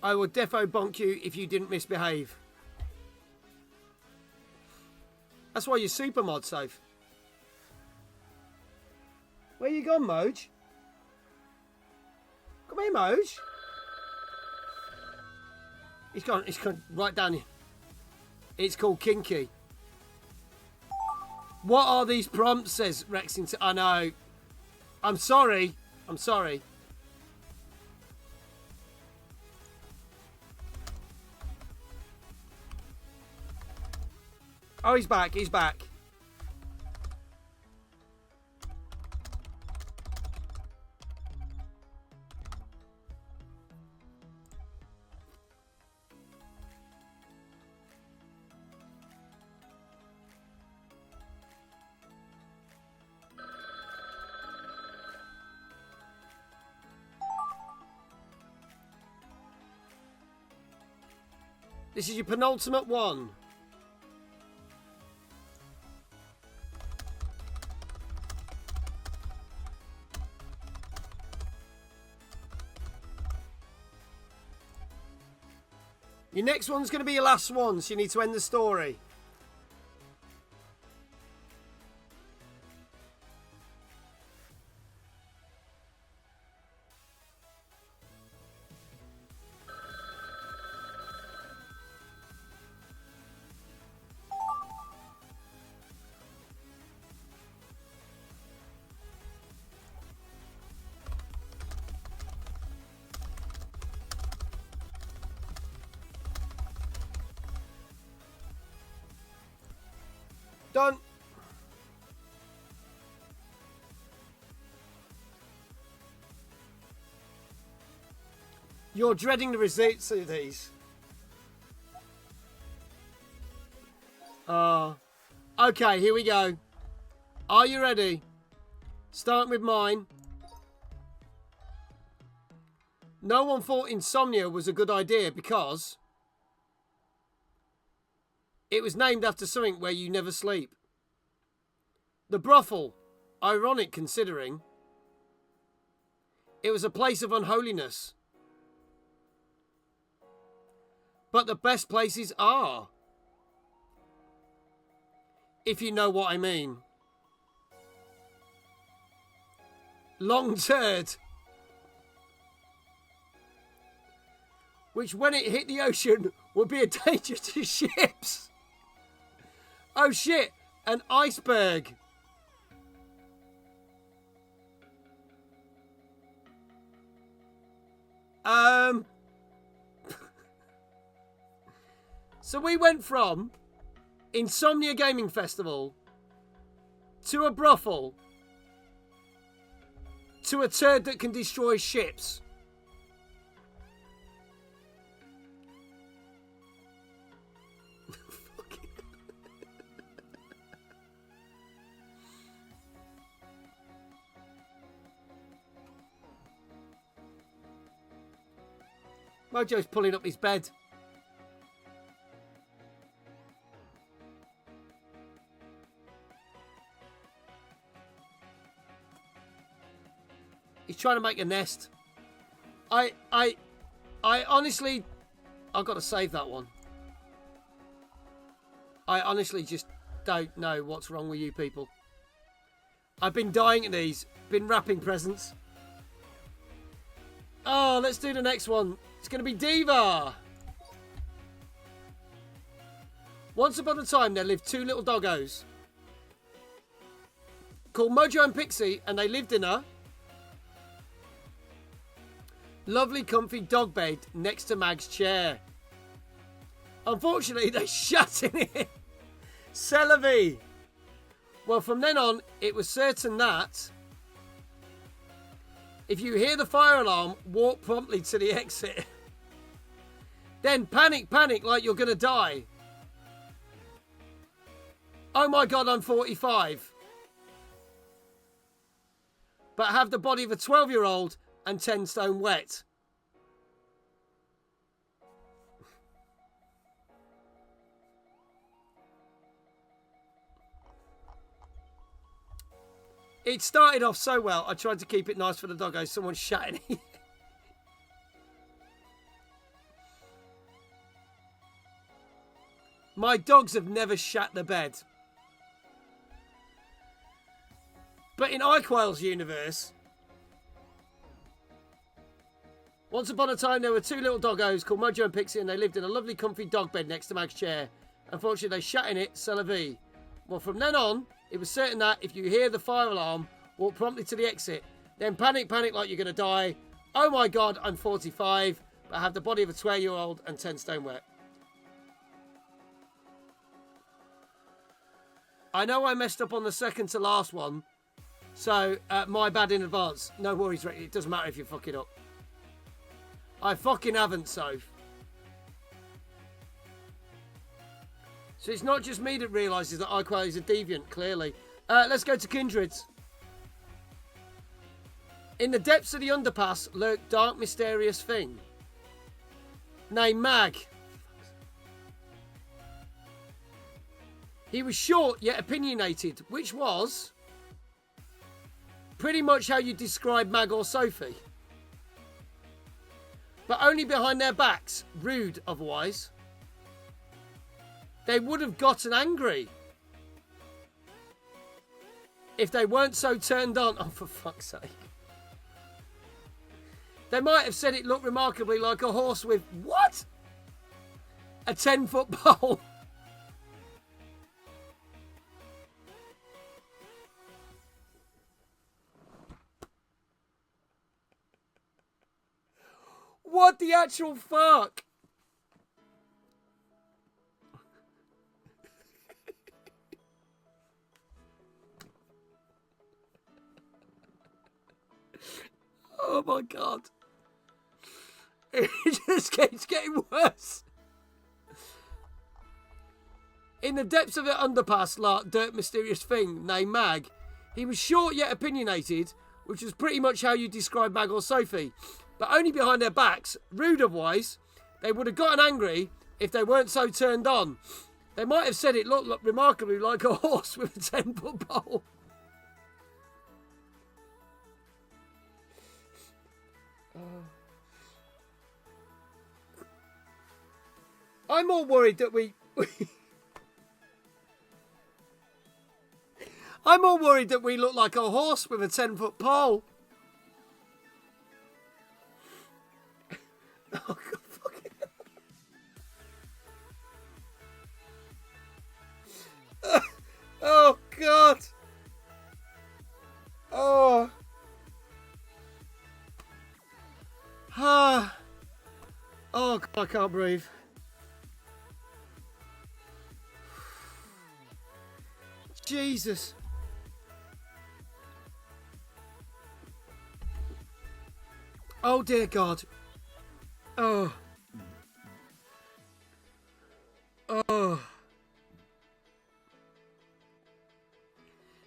I will defo bonk you if you didn't misbehave. That's why you're super mod safe. Where you gone, Moj? Come here, Moj. He's gone right down here. It's called Kinky. What are these prompts, says Rexington. I know. I'm sorry. I'm sorry. Oh, he's back. He's back. This is your penultimate one. Your next one's going to be your last one, so you need to end the story. Done. You're dreading the results of these. Okay, here we go. Are you ready? Starting with mine. No one thought insomnia was a good idea because it was named after something where you never sleep. The brothel, ironic considering, it was a place of unholiness. But the best places are, if you know what I mean. Long turd, which when it hit the ocean would be a danger to ships. Oh shit, an iceberg. So we went from Insomnia Gaming Festival to a brothel to a turd that can destroy ships. Mojo's pulling up his bed. He's trying to make a nest. I honestly, I've got to save that one. I honestly just don't know what's wrong with you people. I've been dying at these, been wrapping presents. Oh, let's do the next one. It's going to be Diva. Once upon a time, there lived two little doggos called Mojo and Pixie, and they lived in a lovely, comfy dog bed next to Mag's chair. Unfortunately, they shat in it. C'est la vie. Well, from then on, it was certain that if you hear the fire alarm, walk promptly to the exit. Then panic like you're going to die. Oh my God, I'm 45. But have the body of a 12-year-old and 10 stone wet. It started off so well, I tried to keep it nice for the doggo. Someone's shatting it. My dogs have never shat the bed. But in Iquail's universe, Once upon a time, there were two little doggos called Mojo and Pixie, and they lived in a lovely comfy dog bed next to Mag's chair. Unfortunately, they shat in it, c'est la vie. Well, from then on, it was certain that if you hear the fire alarm, walk promptly to the exit. Then panic like you're going to die. Oh my God, I'm 45, but I have the body of a 12-year-old and 10 stone wet. I know I messed up on the second to last one, so my bad in advance. No worries, Rick. It doesn't matter if you fuck it up. I fucking haven't, Soph. So it's not just me that realises that iQual is a deviant, clearly. Let's go to Kindred's. In the depths of the underpass lurked dark, mysterious thing named Mag. He was short yet opinionated, which was pretty much how you describe Mag or Sophie. But only behind their backs, rude otherwise. They would have gotten angry if they weren't so turned on. Oh, for fuck's sake. They might have said it looked remarkably like a horse with, what? A 10-foot pole. What the actual fuck? Oh my God. It just keeps getting worse. In the depths of an underpass lurked dirt mysterious thing named Mag. He was short yet opinionated, which was pretty much how you describe Mag or Sophie. But only behind their backs, rude otherwise. They would have gotten angry if they weren't so turned on. They might have said it looked remarkably like a horse with a 10-foot pole. I'm more worried that I'm more worried that we look like a horse with a 10-foot pole. Oh, God, fucking hell. Oh, God. Oh. Ah. Oh, God, I can't breathe. Jesus. Oh, dear God. Oh. Oh.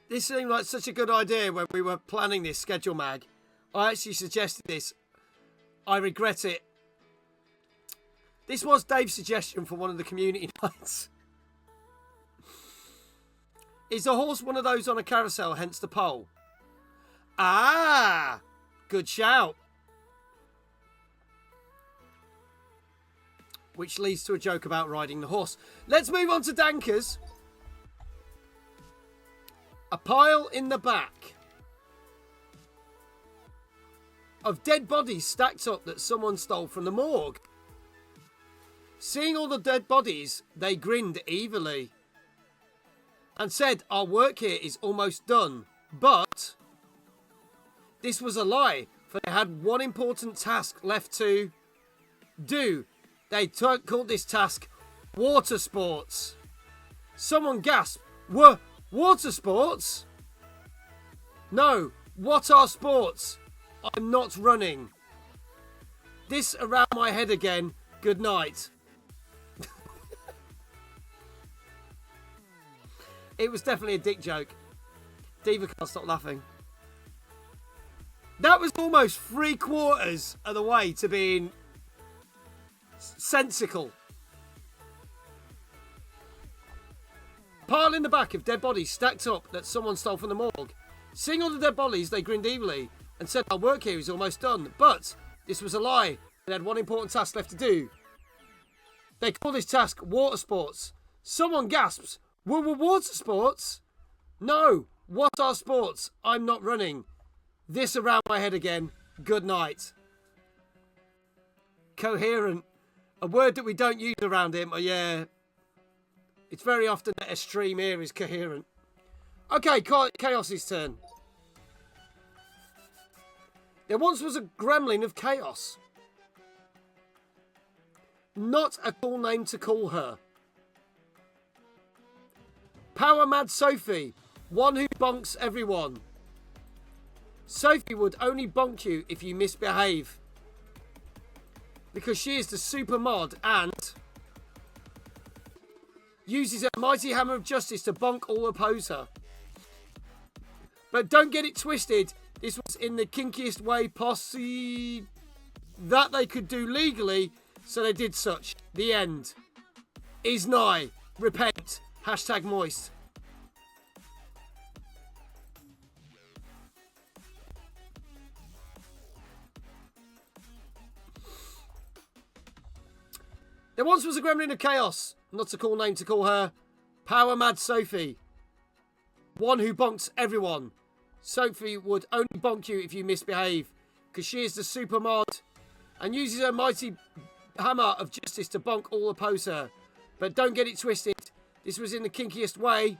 This seemed like such a good idea when we were planning this schedule, Mag. I actually suggested this. I regret it. This was Dave's suggestion for one of the community nights. Is the horse one of those on a carousel, hence the pole? Ah! Good shout. Which leads to a joke about riding the horse. Let's move on to Dankers. A pile in the back of dead bodies stacked up that someone stole from the morgue. Seeing all the dead bodies, they grinned evilly and said, our work here is almost done. But this was a lie, for they had one important task left to do. They called this task water sports. Someone gasped, water sports? No, what are sports? I'm not running. This around my head again. Good night. It was definitely a dick joke. Diva can't stop laughing. That was almost 3/4 of the way to being sensical. Pile in the back of dead bodies stacked up that someone stole from the morgue. Seeing all the dead bodies, they grinned evilly and said our work here is almost done. But this was a lie. They had one important task left to do. They call this task water sports. Someone gasps, water sports? No, what are sports? I'm not running. This around my head again. Good night. Coherent. A word that we don't use around him. Oh, yeah. It's very often that a stream here is coherent. Okay, Chaos's turn. There once was a gremlin of chaos. Not a cool name to call her. Power Mad Sophie. One who bonks everyone. Sophie would only bonk you if you misbehave. Because she is the super mod and uses her mighty hammer of justice to bonk all oppose her. But don't get it twisted. This was in the kinkiest way posse that they could do legally, so they did such. The end is nigh. Repent. Hashtag moist. There once was a gremlin of chaos. Not a cool name to call her. Power Mad Sophie. One who bonks everyone. Sophie would only bonk you if you misbehave. Because she is the super mod. And uses her mighty hammer of justice to bonk all oppose her. But don't get it twisted. This was in the kinkiest way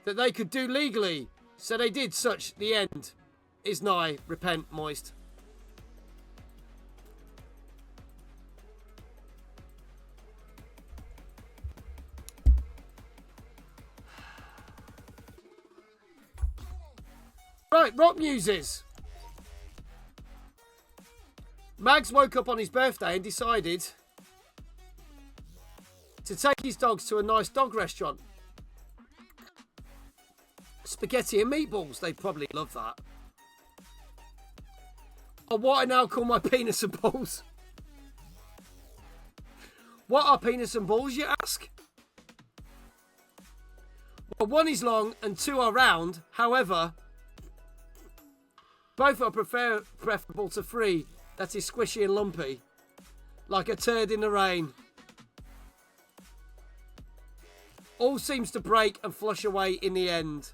that they could do legally. So they did such. The end is nigh. Repent, moist. Right, rock muses. Mags woke up on his birthday and decided to take his dogs to a nice dog restaurant. Spaghetti and meatballs, they probably love that. Or what I now call my penis and balls. What are penis and balls, you ask? Well, one is long and two are round. However, both are preferable to three that is squishy and lumpy, like a turd in the rain. All seems to break and flush away in the end.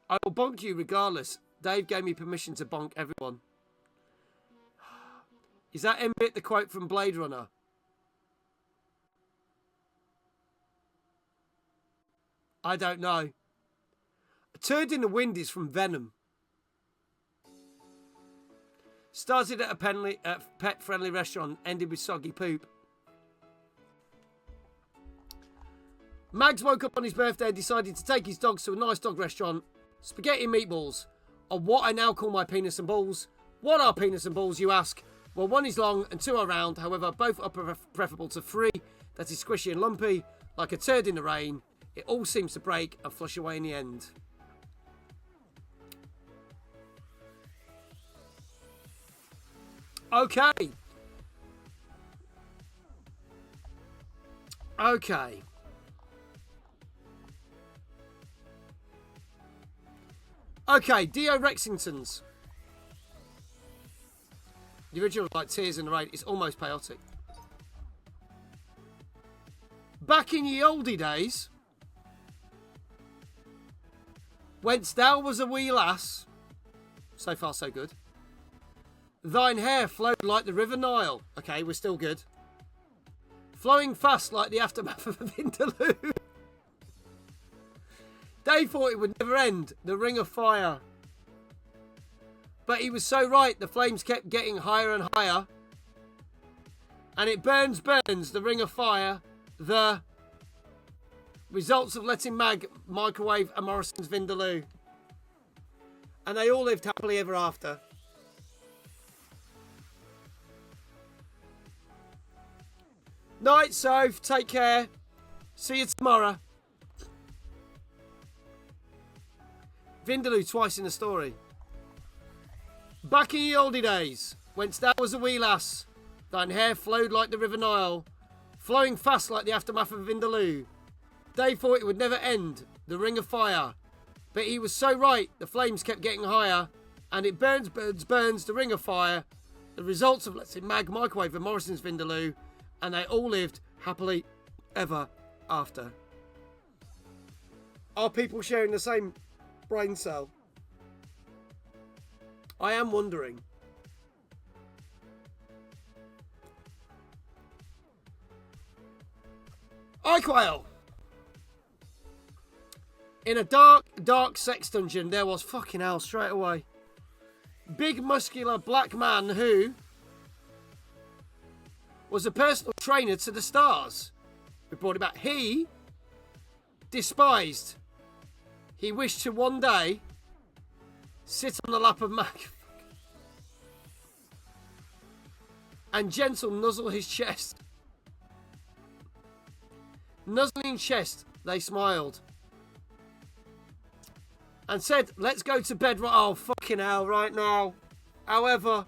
I will bonk you regardless. Dave gave me permission to bonk everyone. Is that M-Bit the quote from Blade Runner? I don't know. A turd in the wind is from Venom. Started at a pet-friendly restaurant, ended with soggy poop. Mags woke up on his birthday and decided to take his dogs to a nice dog restaurant. Spaghetti and meatballs are what I now call my penis and balls. What are penis and balls, you ask? Well, one is long and two are round. However, both are preferable to three that is squishy and lumpy, like a turd in the rain. It all seems to break and flush away in the end. Okay. Okay. Okay, Dio Rexingtons. The original, like Tears in the Rain, is almost chaotic. Back in ye oldie days, whence thou was a wee lass, so far so good, thine hair flowed like the river Nile. Okay, we're still good. Flowing fast like the aftermath of a Vindaloo. Dave thought it would never end, the ring of fire. But he was so right, the flames kept getting higher and higher. And it burns, the ring of fire. The results of letting Mag microwave a Morrison's Vindaloo. And they all lived happily ever after. Night, Soph. Take care. See you tomorrow. Vindaloo twice in the story. Back in the oldie days, whence thou was a wee lass, thine hair flowed like the river Nile, flowing fast like the aftermath of Vindaloo. Dave thought it would never end, the ring of fire. But he was so right, the flames kept getting higher, and it burns, the ring of fire. The results of letting Mag microwave a Morrison's Vindaloo, and they all lived happily ever after. Are people sharing the same brain cell? I am wondering. Iquail! In a dark sex dungeon, there was fucking hell straight away. Big muscular black man who was a personal trainer to the stars. We brought him back. He despised. He wished to one day sit on the lap of Mac and gentle nuzzle his chest. Nuzzling chest, they smiled and said, let's go to bed. Oh, fucking hell, right now. However,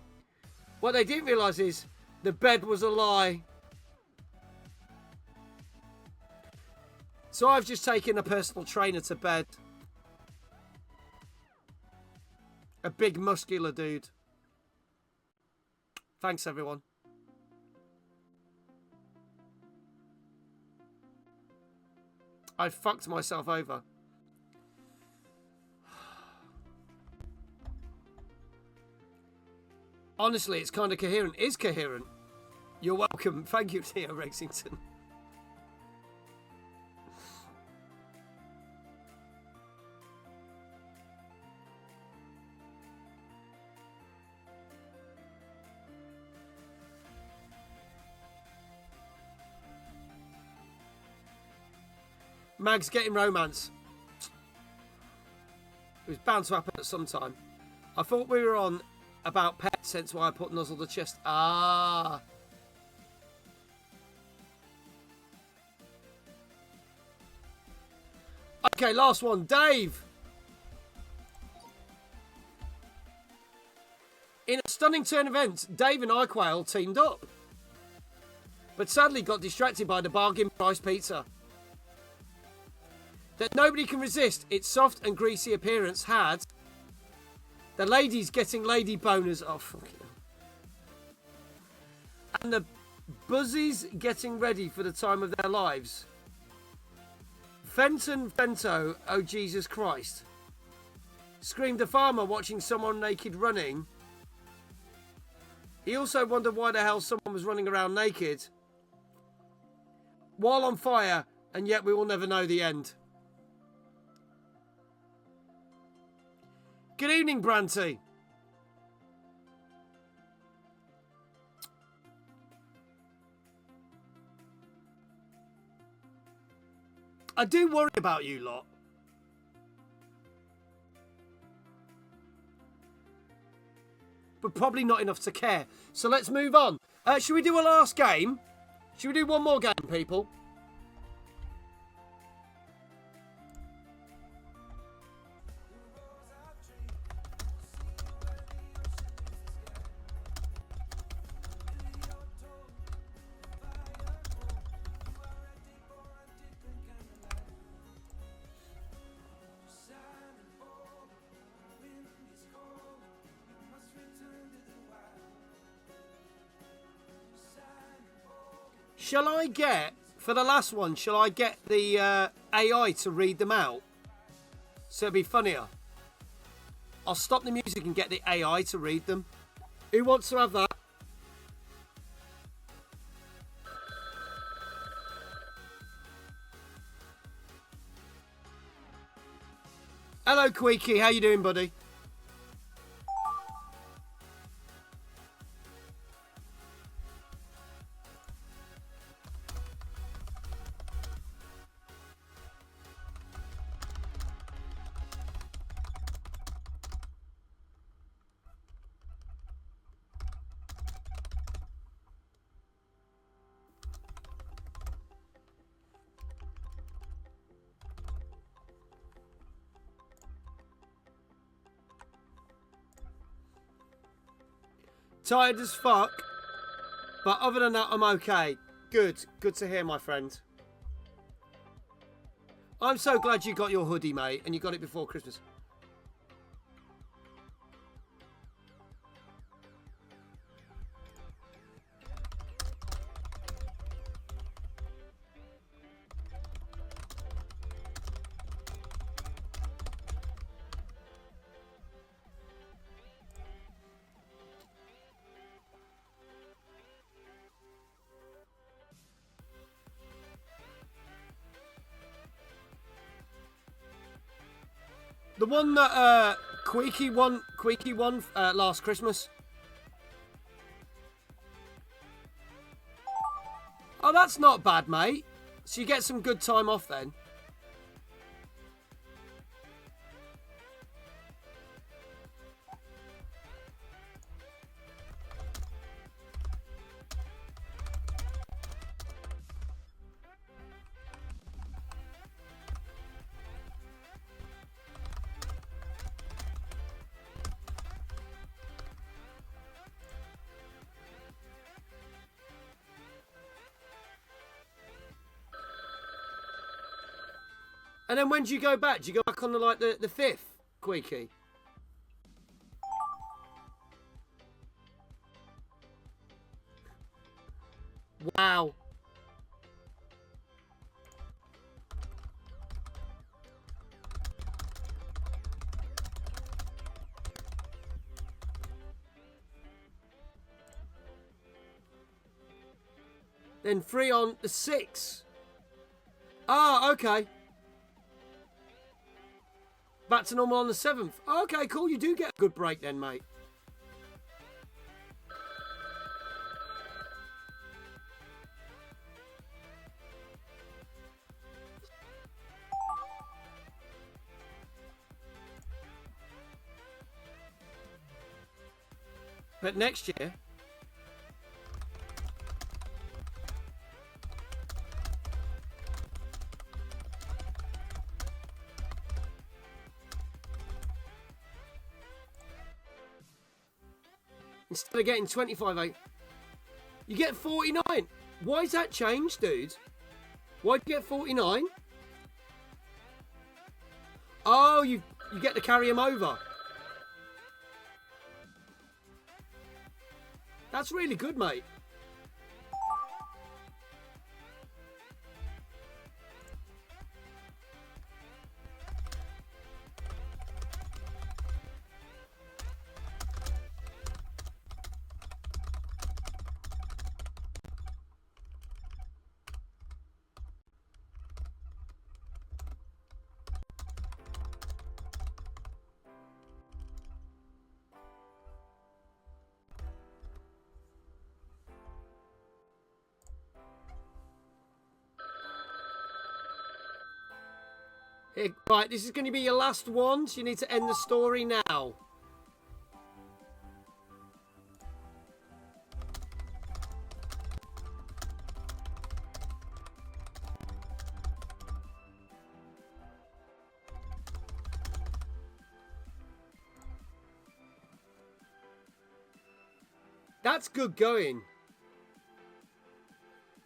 what they didn't realise is the bed was a lie. So I've just taken a personal trainer to bed. A big muscular dude. Thanks, everyone. I fucked myself over. Honestly, it's kind of coherent. Is coherent. You're welcome. Thank you, Theo Rexington. Mag's getting romance. It was bound to happen at some time. I thought we were on about pets, hence why I put nuzzle the chest. Ah. Okay, last one. Dave. In a stunning turn of events, Dave and Iquail teamed up. But sadly got distracted by the bargain price pizza. That nobody can resist, its soft and greasy appearance had the ladies getting lady boners. Oh, fucking hell. And the buzzies getting ready for the time of their lives. Fenton Fento, oh Jesus Christ. Screamed the farmer watching someone naked running. He also wondered why the hell someone was running around naked. While on fire, and yet we will never know the end. Good evening, Branty. I do worry about you lot. But probably not enough to care. So let's move on. Should we do a last game? Should we do one more game, people? Shall I get, for the last one, shall I get the AI to read them out? So it'll be funnier. I'll stop the music and get the AI to read them. Who wants to have that? Hello, Queeky. How you doing, buddy? Tired as fuck, but other than that, I'm okay. Good to hear, my friend. I'm so glad you got your hoodie, mate, and you got it before Christmas. The one that Queeky won last Christmas. Oh, that's not bad, mate. So you get some good time off then. And then when do you go back? Do you go back on the 5th, Queeky? Wow. Then free on the 6th. Ah, okay. Back to normal on the 7th. Okay, cool. You do get a good break then, mate. But next year... instead of getting 25, you get 49. Why's that changed, dude? Why'd you get 49? Oh, you get to carry him over. That's really good, mate. Right, this is going to be your last one, so you need to end the story now. That's good going.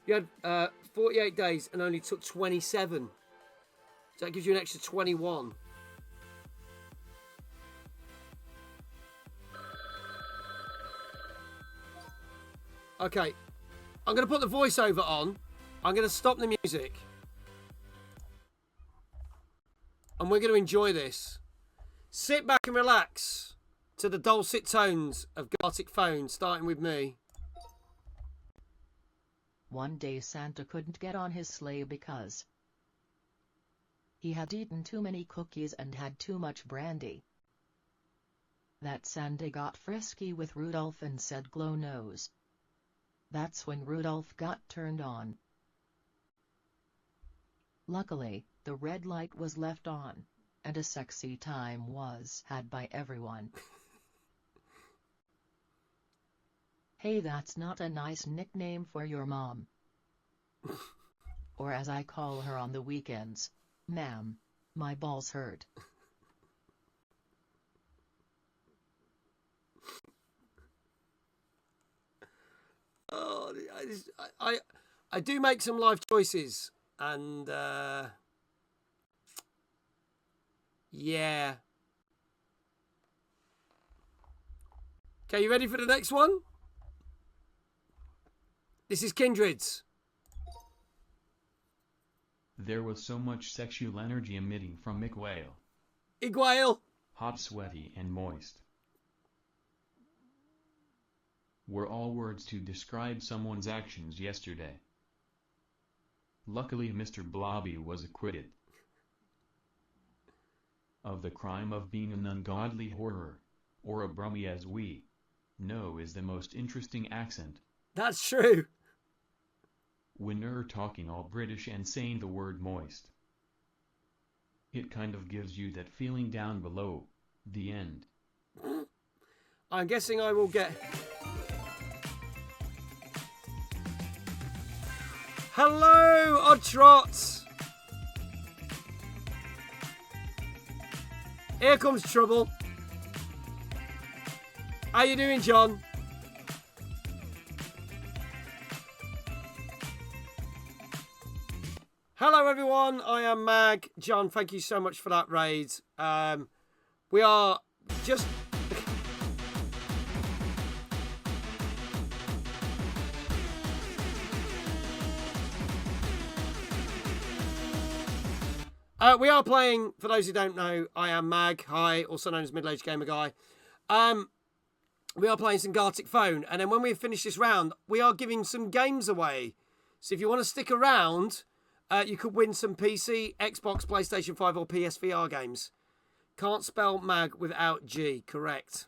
You had 48 days and only took 27. So that gives you an extra 21. Okay. I'm going to put the voiceover on. I'm going to stop the music. And we're going to enjoy this. Sit back and relax to the dulcet tones of Gartic Phone, starting with me. One day Santa couldn't get on his sleigh because he had eaten too many cookies and had too much brandy. That Sunday got frisky with Rudolph and said glow nose. That's when Rudolph got turned on. Luckily, the red light was left on, and a sexy time was had by everyone. Hey, that's not a nice nickname for your mom. Or as I call her on the weekends, ma'am, my balls hurt. Oh, I do make some life choices, and yeah. Okay, you ready for the next one? This is Kindred's. There was so much sexual energy emitting from Miguel. Iguale. Hot, sweaty, and moist. Were all words to describe someone's actions yesterday. Luckily Mr. Blobby was acquitted. of the crime of being an ungodly horror, or a brummie as we know is the most interesting accent. That's true. When you're talking all British and saying the word moist, it kind of gives you that feeling down below the end. I'm guessing I will get... Hello, Odd Trots! Here comes trouble. How you doing, John? Hello, everyone. I am Mag. John, thank you so much for that raid. We are just... we are playing, for those who don't know, I am Mag. Hi, also known as Middle-Aged Gamer Guy. We are playing some Gartic Phone, and then when we finish this round, we are giving some games away. So if you want to stick around, you could win some PC, Xbox, PlayStation 5 or PSVR games. Can't spell Mag without G, correct.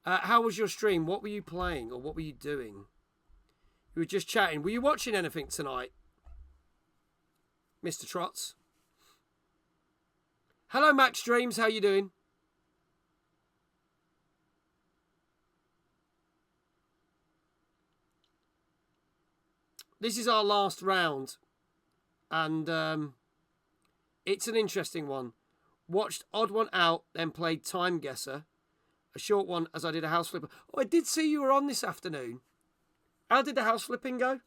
How was your stream? What were you playing or what were you doing? You were just chatting. Were you watching anything tonight, Mr. Trots? Hello, Max Dreams. How you doing? This is our last round, and it's an interesting one. Watched Odd One Out, then played Time Guesser. A short one as I did a house flipper. Oh, I did see you were on this afternoon. How did the house flipping go?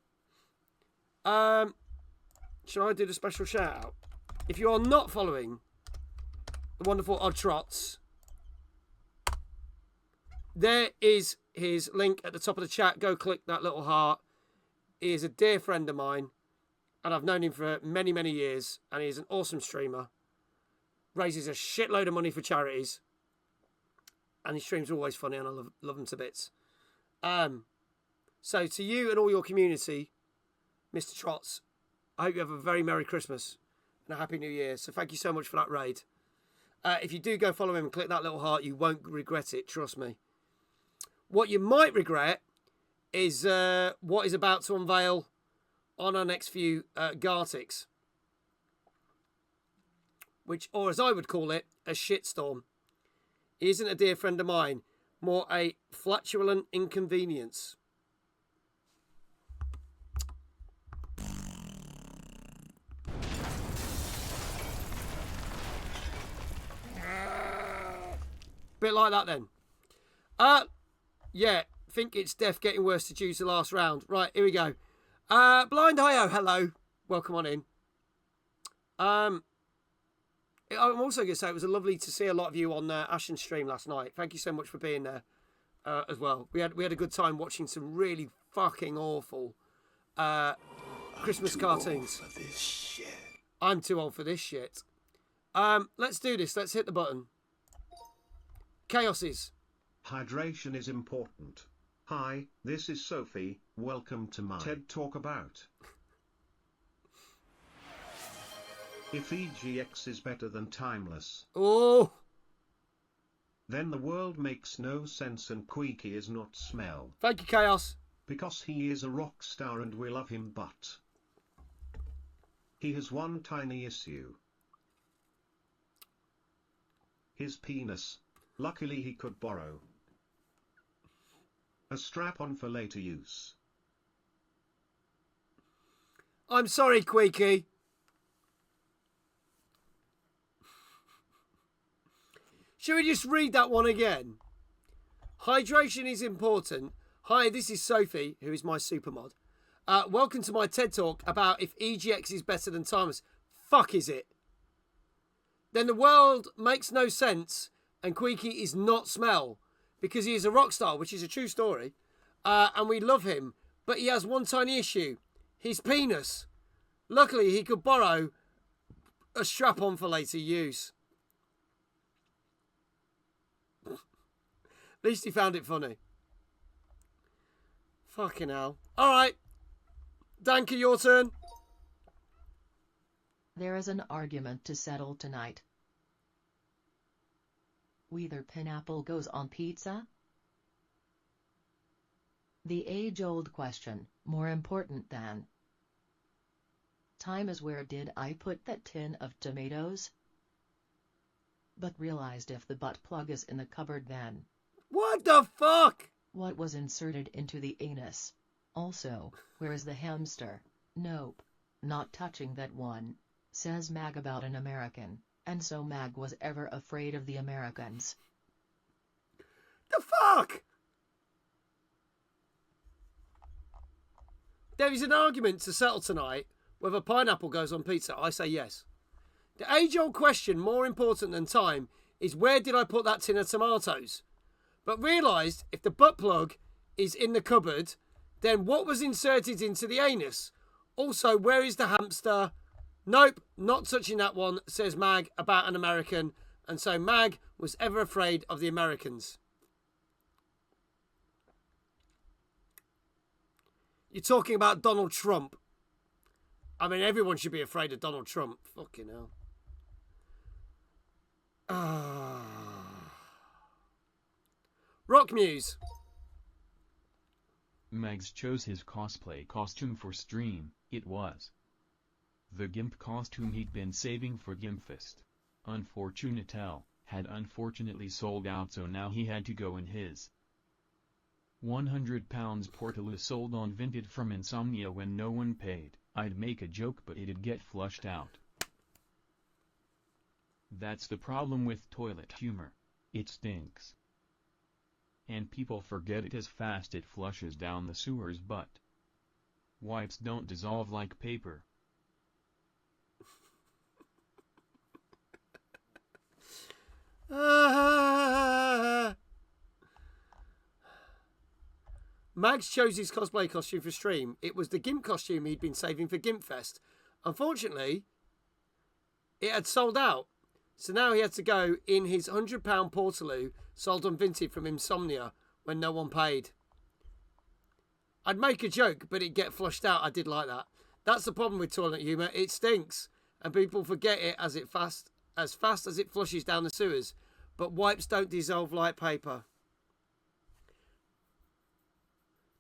Shall I do the special shout out? If you are not following the wonderful Odd Trots, there is his link at the top of the chat. Go click that little heart. He is a dear friend of mine, and I've known him for many, many years, and he is an awesome streamer. Raises a shitload of money for charities, and his streams are always funny, and I love them to bits. So to you and all your community, Mr. Trots, I hope you have a very Merry Christmas and a Happy New Year. So thank you so much for that raid. If you do go follow him and click that little heart, you won't regret it, trust me. What you might regret is what is about to unveil on our next few Gartics. Which, or as I would call it, a shitstorm. He isn't a dear friend of mine, more a flatulent inconvenience. Bit like that then. Yeah, think it's death getting worse to choose the last round. Right, here we go. Blind Hi-Oh, hello. Welcome on in. I'm also going to say it was lovely to see a lot of you on Ashen's stream last night. Thank you so much for being there as well. We had a good time watching some really fucking awful Christmas cartoons. For this shit. I'm too old for this shit. Let's do this. Let's hit the button. Chaoses. Hydration is important. Hi, this is Sophie. Welcome to my TED Talk about. If EGX is better than Timeless, Oh, then the world makes no sense and Queeky is not Smell. thank you, Chaos. Because he is a rock star and we love him, but he has one tiny issue. His penis. Luckily he could borrow a strap-on for later use. I'm sorry, Queeky. Should we just read that one again? Hydration is important. Hi, this is Sophie, who is my supermod. Welcome to my TED Talk about if EGX is better than Timeless. Fuck is it? Then the world makes no sense and Queeky is not Smell because he is a rock star, which is a true story. And we love him. But he has one tiny issue. His penis. Luckily, he could borrow a strap-on for later use. At least he found it funny. Fucking hell. All right. Danke, your turn. There is an argument to settle tonight. Whether pineapple goes on pizza? The age-old question, more important than time, is where did I put that tin of tomatoes? But realized if the butt plug is in the cupboard, then What the fuck? what was inserted into the anus? Also, where is the hamster? Nope. Not touching that one, says Mag about an American, and so Mag was ever afraid of the Americans. The fuck? There is an argument to settle tonight whether pineapple goes on pizza. I say yes. The age-old question, more important than time, is where did I put that tin of tomatoes? But realised if the butt plug is in the cupboard, then what was inserted into the anus? Also, where is the hamster? Nope, not touching that one, says Mag about an American. And so Mag was ever afraid of the Americans. You're talking about Donald Trump. I mean, everyone should be afraid of Donald Trump. Fucking hell. Rock Muse. Mags chose his cosplay costume for stream. It was the GIMP costume he'd been saving for GIMPfest. Unfortunatel had unfortunately sold out, so now he had to go in his £100 Portaloo sold on Vinted from Insomnia when no one paid. I'd make a joke but it'd get flushed out. That's the problem with toilet humor. It stinks. And people forget it as fast it flushes down the sewers, but wipes don't dissolve like paper. Mags chose his cosplay costume for stream. It was the GIMP costume he'd been saving for GIMPfest. Unfortunately, it had sold out. So now he had to go in his £100 Portaloo sold on Vinted from Insomnia when no one paid. I'd make a joke, but it'd get flushed out. I did like that. That's the problem with toilet humour. It stinks, and people forget it as fast as it flushes down the sewers. But wipes don't dissolve like paper.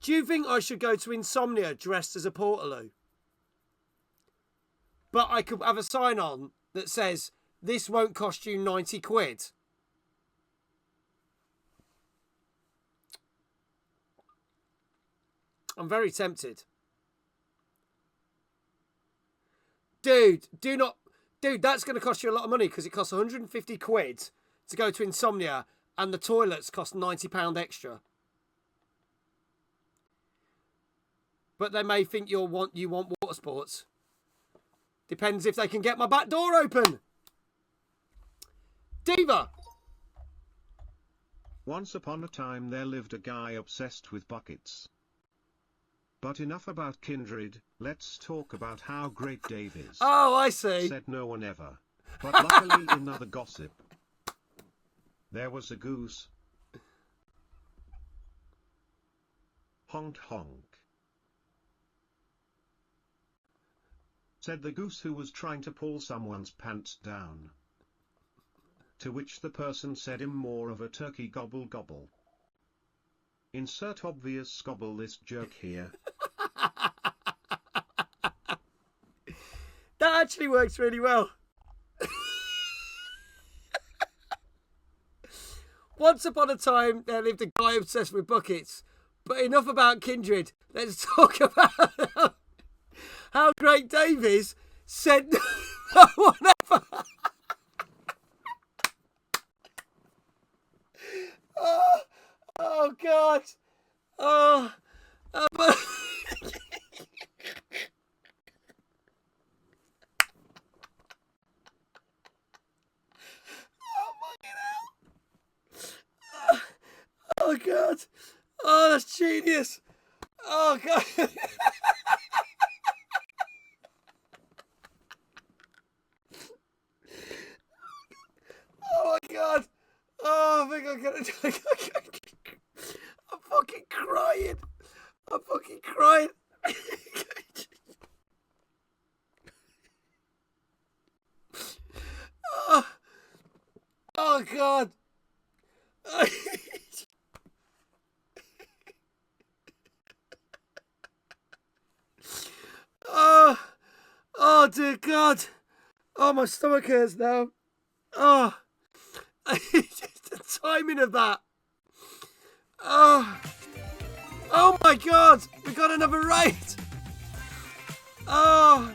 Do you think I should go to Insomnia dressed as a Portaloo? But I could have a sign on that says, this won't cost you 90 quid. I'm very tempted. Dude, that's going to cost you a lot of money because it costs 150 quid to go to Insomnia and the toilets cost £90 extra. But they may think you want water sports. Depends if they can get my back door open. Diva. Once upon a time there lived a guy obsessed with buckets. But enough about kindred, let's talk about how great Dave is. Oh, I see. Said no one ever. But luckily in other gossip, there was a goose. Honk honk. Said the goose who was trying to pull someone's pants down. To which the person said him more of a turkey gobble gobble. Insert obvious scobble this jerk here. That actually works really well. Once upon a time, there lived a guy obsessed with buckets. But enough about kindred. Let's talk about how great Dave is. Said no one ever. Oh God. Oh my Oh God. Oh, that's genius. Oh God. Oh my God. Oh, I think I'm gonna die. I'm fucking crying. I'm fucking crying. Oh God. Oh, oh dear God. Oh, my stomach hurts now. Oh, the timing of that. Oh, oh my God. We got another raid. Oh,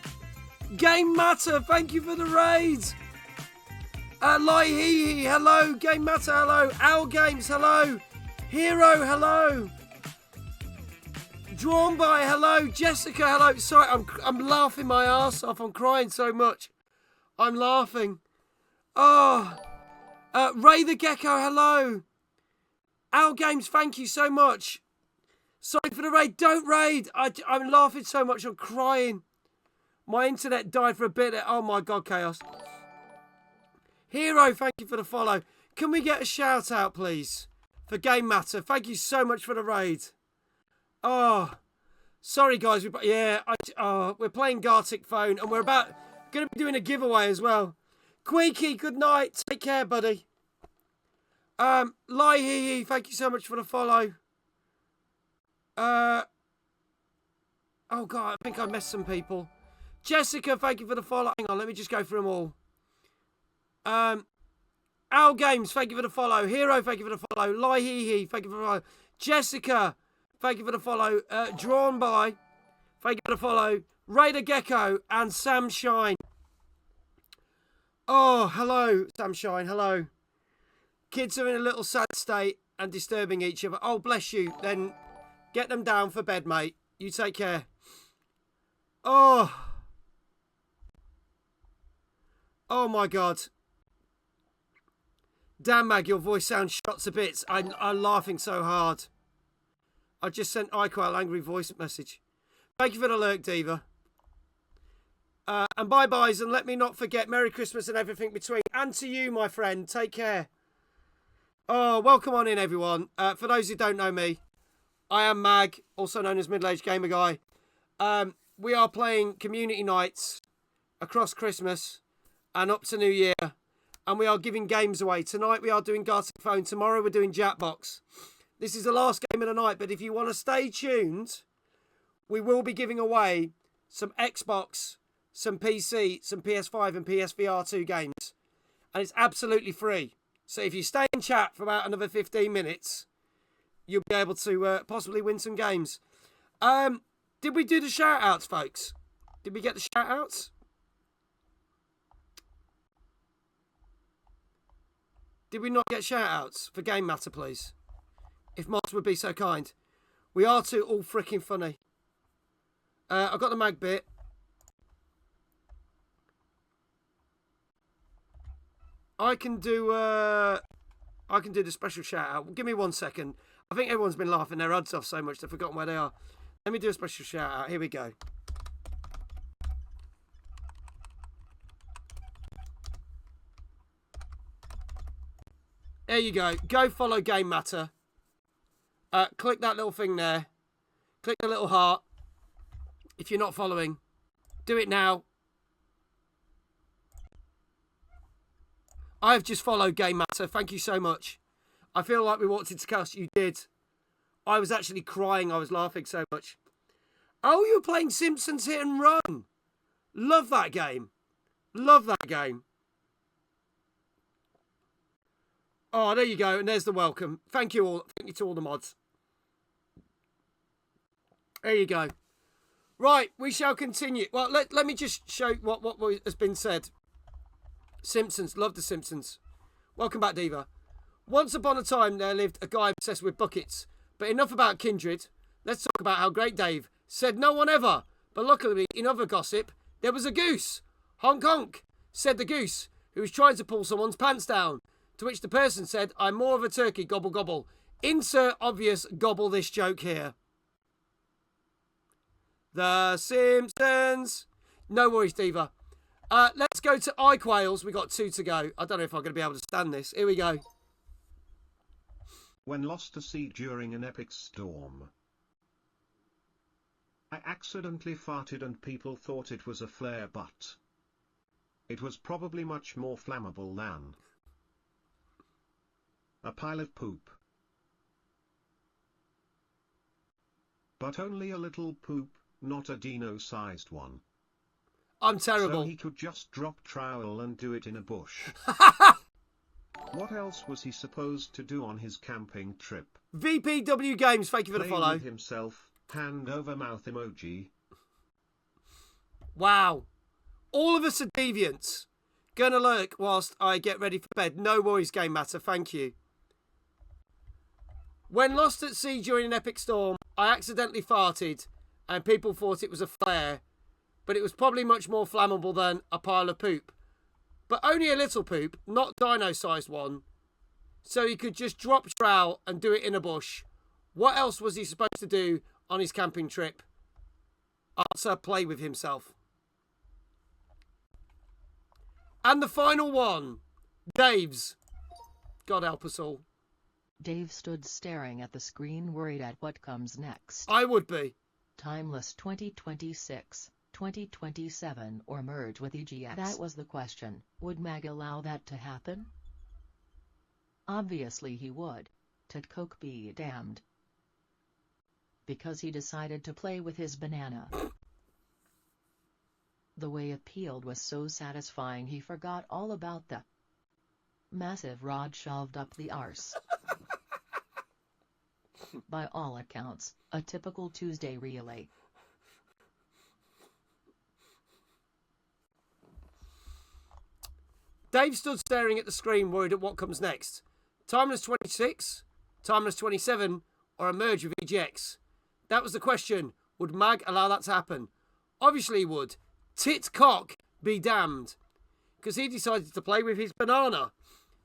Game Matter, thank you for the raid. Lai Hee, hello. Game Matter, hello. Owl Games, hello. Hero, hello. Drawn by, hello. Jessica, hello. Sorry, I'm laughing my ass off. I'm crying so much. I'm laughing. Oh, Ray the Gecko, hello. Owl Games, thank you so much. Sorry for the raid. Don't raid. I'm laughing so much. I'm crying. My internet died for a bit. Oh my God, chaos. Hero, thank you for the follow. Can we get a shout out, please, for Game Matter? Thank you so much for the raid. Oh, sorry guys. We're playing Gartic phone, and we're going to be doing a giveaway as well. Queaky, good night. Take care, buddy. Lai Hee, thank you so much for the follow. Oh God, I think I missed some people. Jessica, thank you for the follow. Hang on, let me just go through them all. Owl Games, thank you for the follow. Hero, thank you for the follow. Lai Hee, thank you for the follow. Jessica, thank you for the follow. Drawn by, thank you for the follow. Raider Gecko and Sam Shine. Oh, hello, Sam Shine, hello. Kids are in a little sad state and disturbing each other. Oh, bless you. Then get them down for bed, mate. You take care. Oh. Oh, my God. Damn, Mag, your voice sounds shot to bits. I'm laughing so hard. I just sent Iqual angry voice message. Thank you for the lurk, Diva. And bye-byes, and let me not forget Merry Christmas and everything between. And to you, my friend. Take care. Oh, welcome on in, everyone. For those who don't know me, I am Mag, also known as Middle-Aged Gamer Guy. We are playing community nights across Christmas and up to New Year. And we are giving games away. Tonight we are doing Gartic Phone. Tomorrow we're doing Jackbox. This is the last game of the night, but if you want to stay tuned, we will be giving away some Xbox, some PC, some PS5 and PSVR 2 games. And it's absolutely free. So if you stay in chat for about another 15 minutes, you'll be able to possibly win some games. Did we do the shout-outs, folks? Did we get the shout-outs? Did we not get shout-outs for Game Matter, please? If mods would be so kind. We are too all freaking funny. I've got the mag bit. I can do the special shout-out. Give me 1 second. I think everyone's been laughing their heads off so much they've forgotten where they are. Let me do a special shout-out. Here we go. There you go. Go follow Game Matter. Click that little thing there. Click the little heart. If you're not following, do it now. I've just followed Game Matter. Thank you so much. I feel like we walked into chaos. You did. I was actually crying. I was laughing so much. Oh, you're playing Simpsons Hit and Run. Love that game. Love that game. Oh, there you go. And there's the welcome. Thank you all. Thank you to all the mods. There you go. Right, we shall continue. Well, let me just show what has been said. Simpsons. Love the Simpsons. Welcome back, Diva. Once upon a time, there lived a guy obsessed with buckets. But enough about kindred. Let's talk about how great Dave said no one ever. But luckily, in other gossip, there was a goose. Honk honk, said the goose, who was trying to pull someone's pants down. To which the person said, I'm more of a turkey, gobble gobble. Insert obvious gobble this joke here. The Simpsons. No worries, Diva. Let's go to iQuails. We got 2 to go. I don't know if I'm going to be able to stand this. Here we go. When lost to sea during an epic storm, I accidentally farted and people thought it was a flare, but it was probably much more flammable than a pile of poop. But only a little poop, not a dino-sized one. I'm terrible. So he could just drop trowel and do it in a bush. What else was he supposed to do on his camping trip? VPW Games, thank you for the Play follow. with himself, hand over mouth emoji. Wow. All of us are deviants. Gonna lurk whilst I get ready for bed. No worries, Game Matter, thank you. When lost at sea during an epic storm, I accidentally farted and people thought it was a flare, but it was probably much more flammable than a pile of poop. But only a little poop, not dino-sized one. So he could just drop trowel and do it in a bush. What else was he supposed to do on his camping trip? Answer, play with himself. And the final one, Dave's. God help us all. Dave stood staring at the screen, worried at what comes next. I would be. Timeless 2026, 2027, or merge with EGX? That was the question. Would Mag allow that to happen? Obviously he would. Ted Coke be damned. Because he decided to play with his banana. The way it peeled was so satisfying he forgot all about the massive rod shoved up the arse. By all accounts, a typical Tuesday relay. Dave stood staring at the screen, worried at what comes next. Timeless 26, Timeless 27, or a merge with EGX? That was the question. Would Mag allow that to happen? Obviously he would. Tit cock be damned. Because he decided to play with his banana.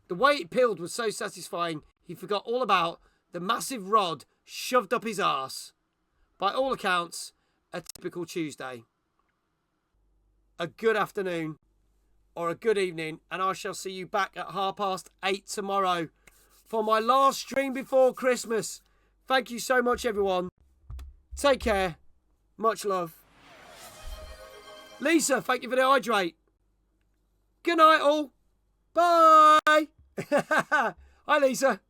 The way it peeled was so satisfying, he forgot all about the massive rod shoved up his arse. By all accounts, a typical Tuesday. A good afternoon. Or a good evening, and I shall see you back at 8:30 tomorrow for my last stream before Christmas. Thank you so much, everyone. Take care. Much love. Lisa, thank you for the hydrate. Good night, all. Bye. Hi, Lisa.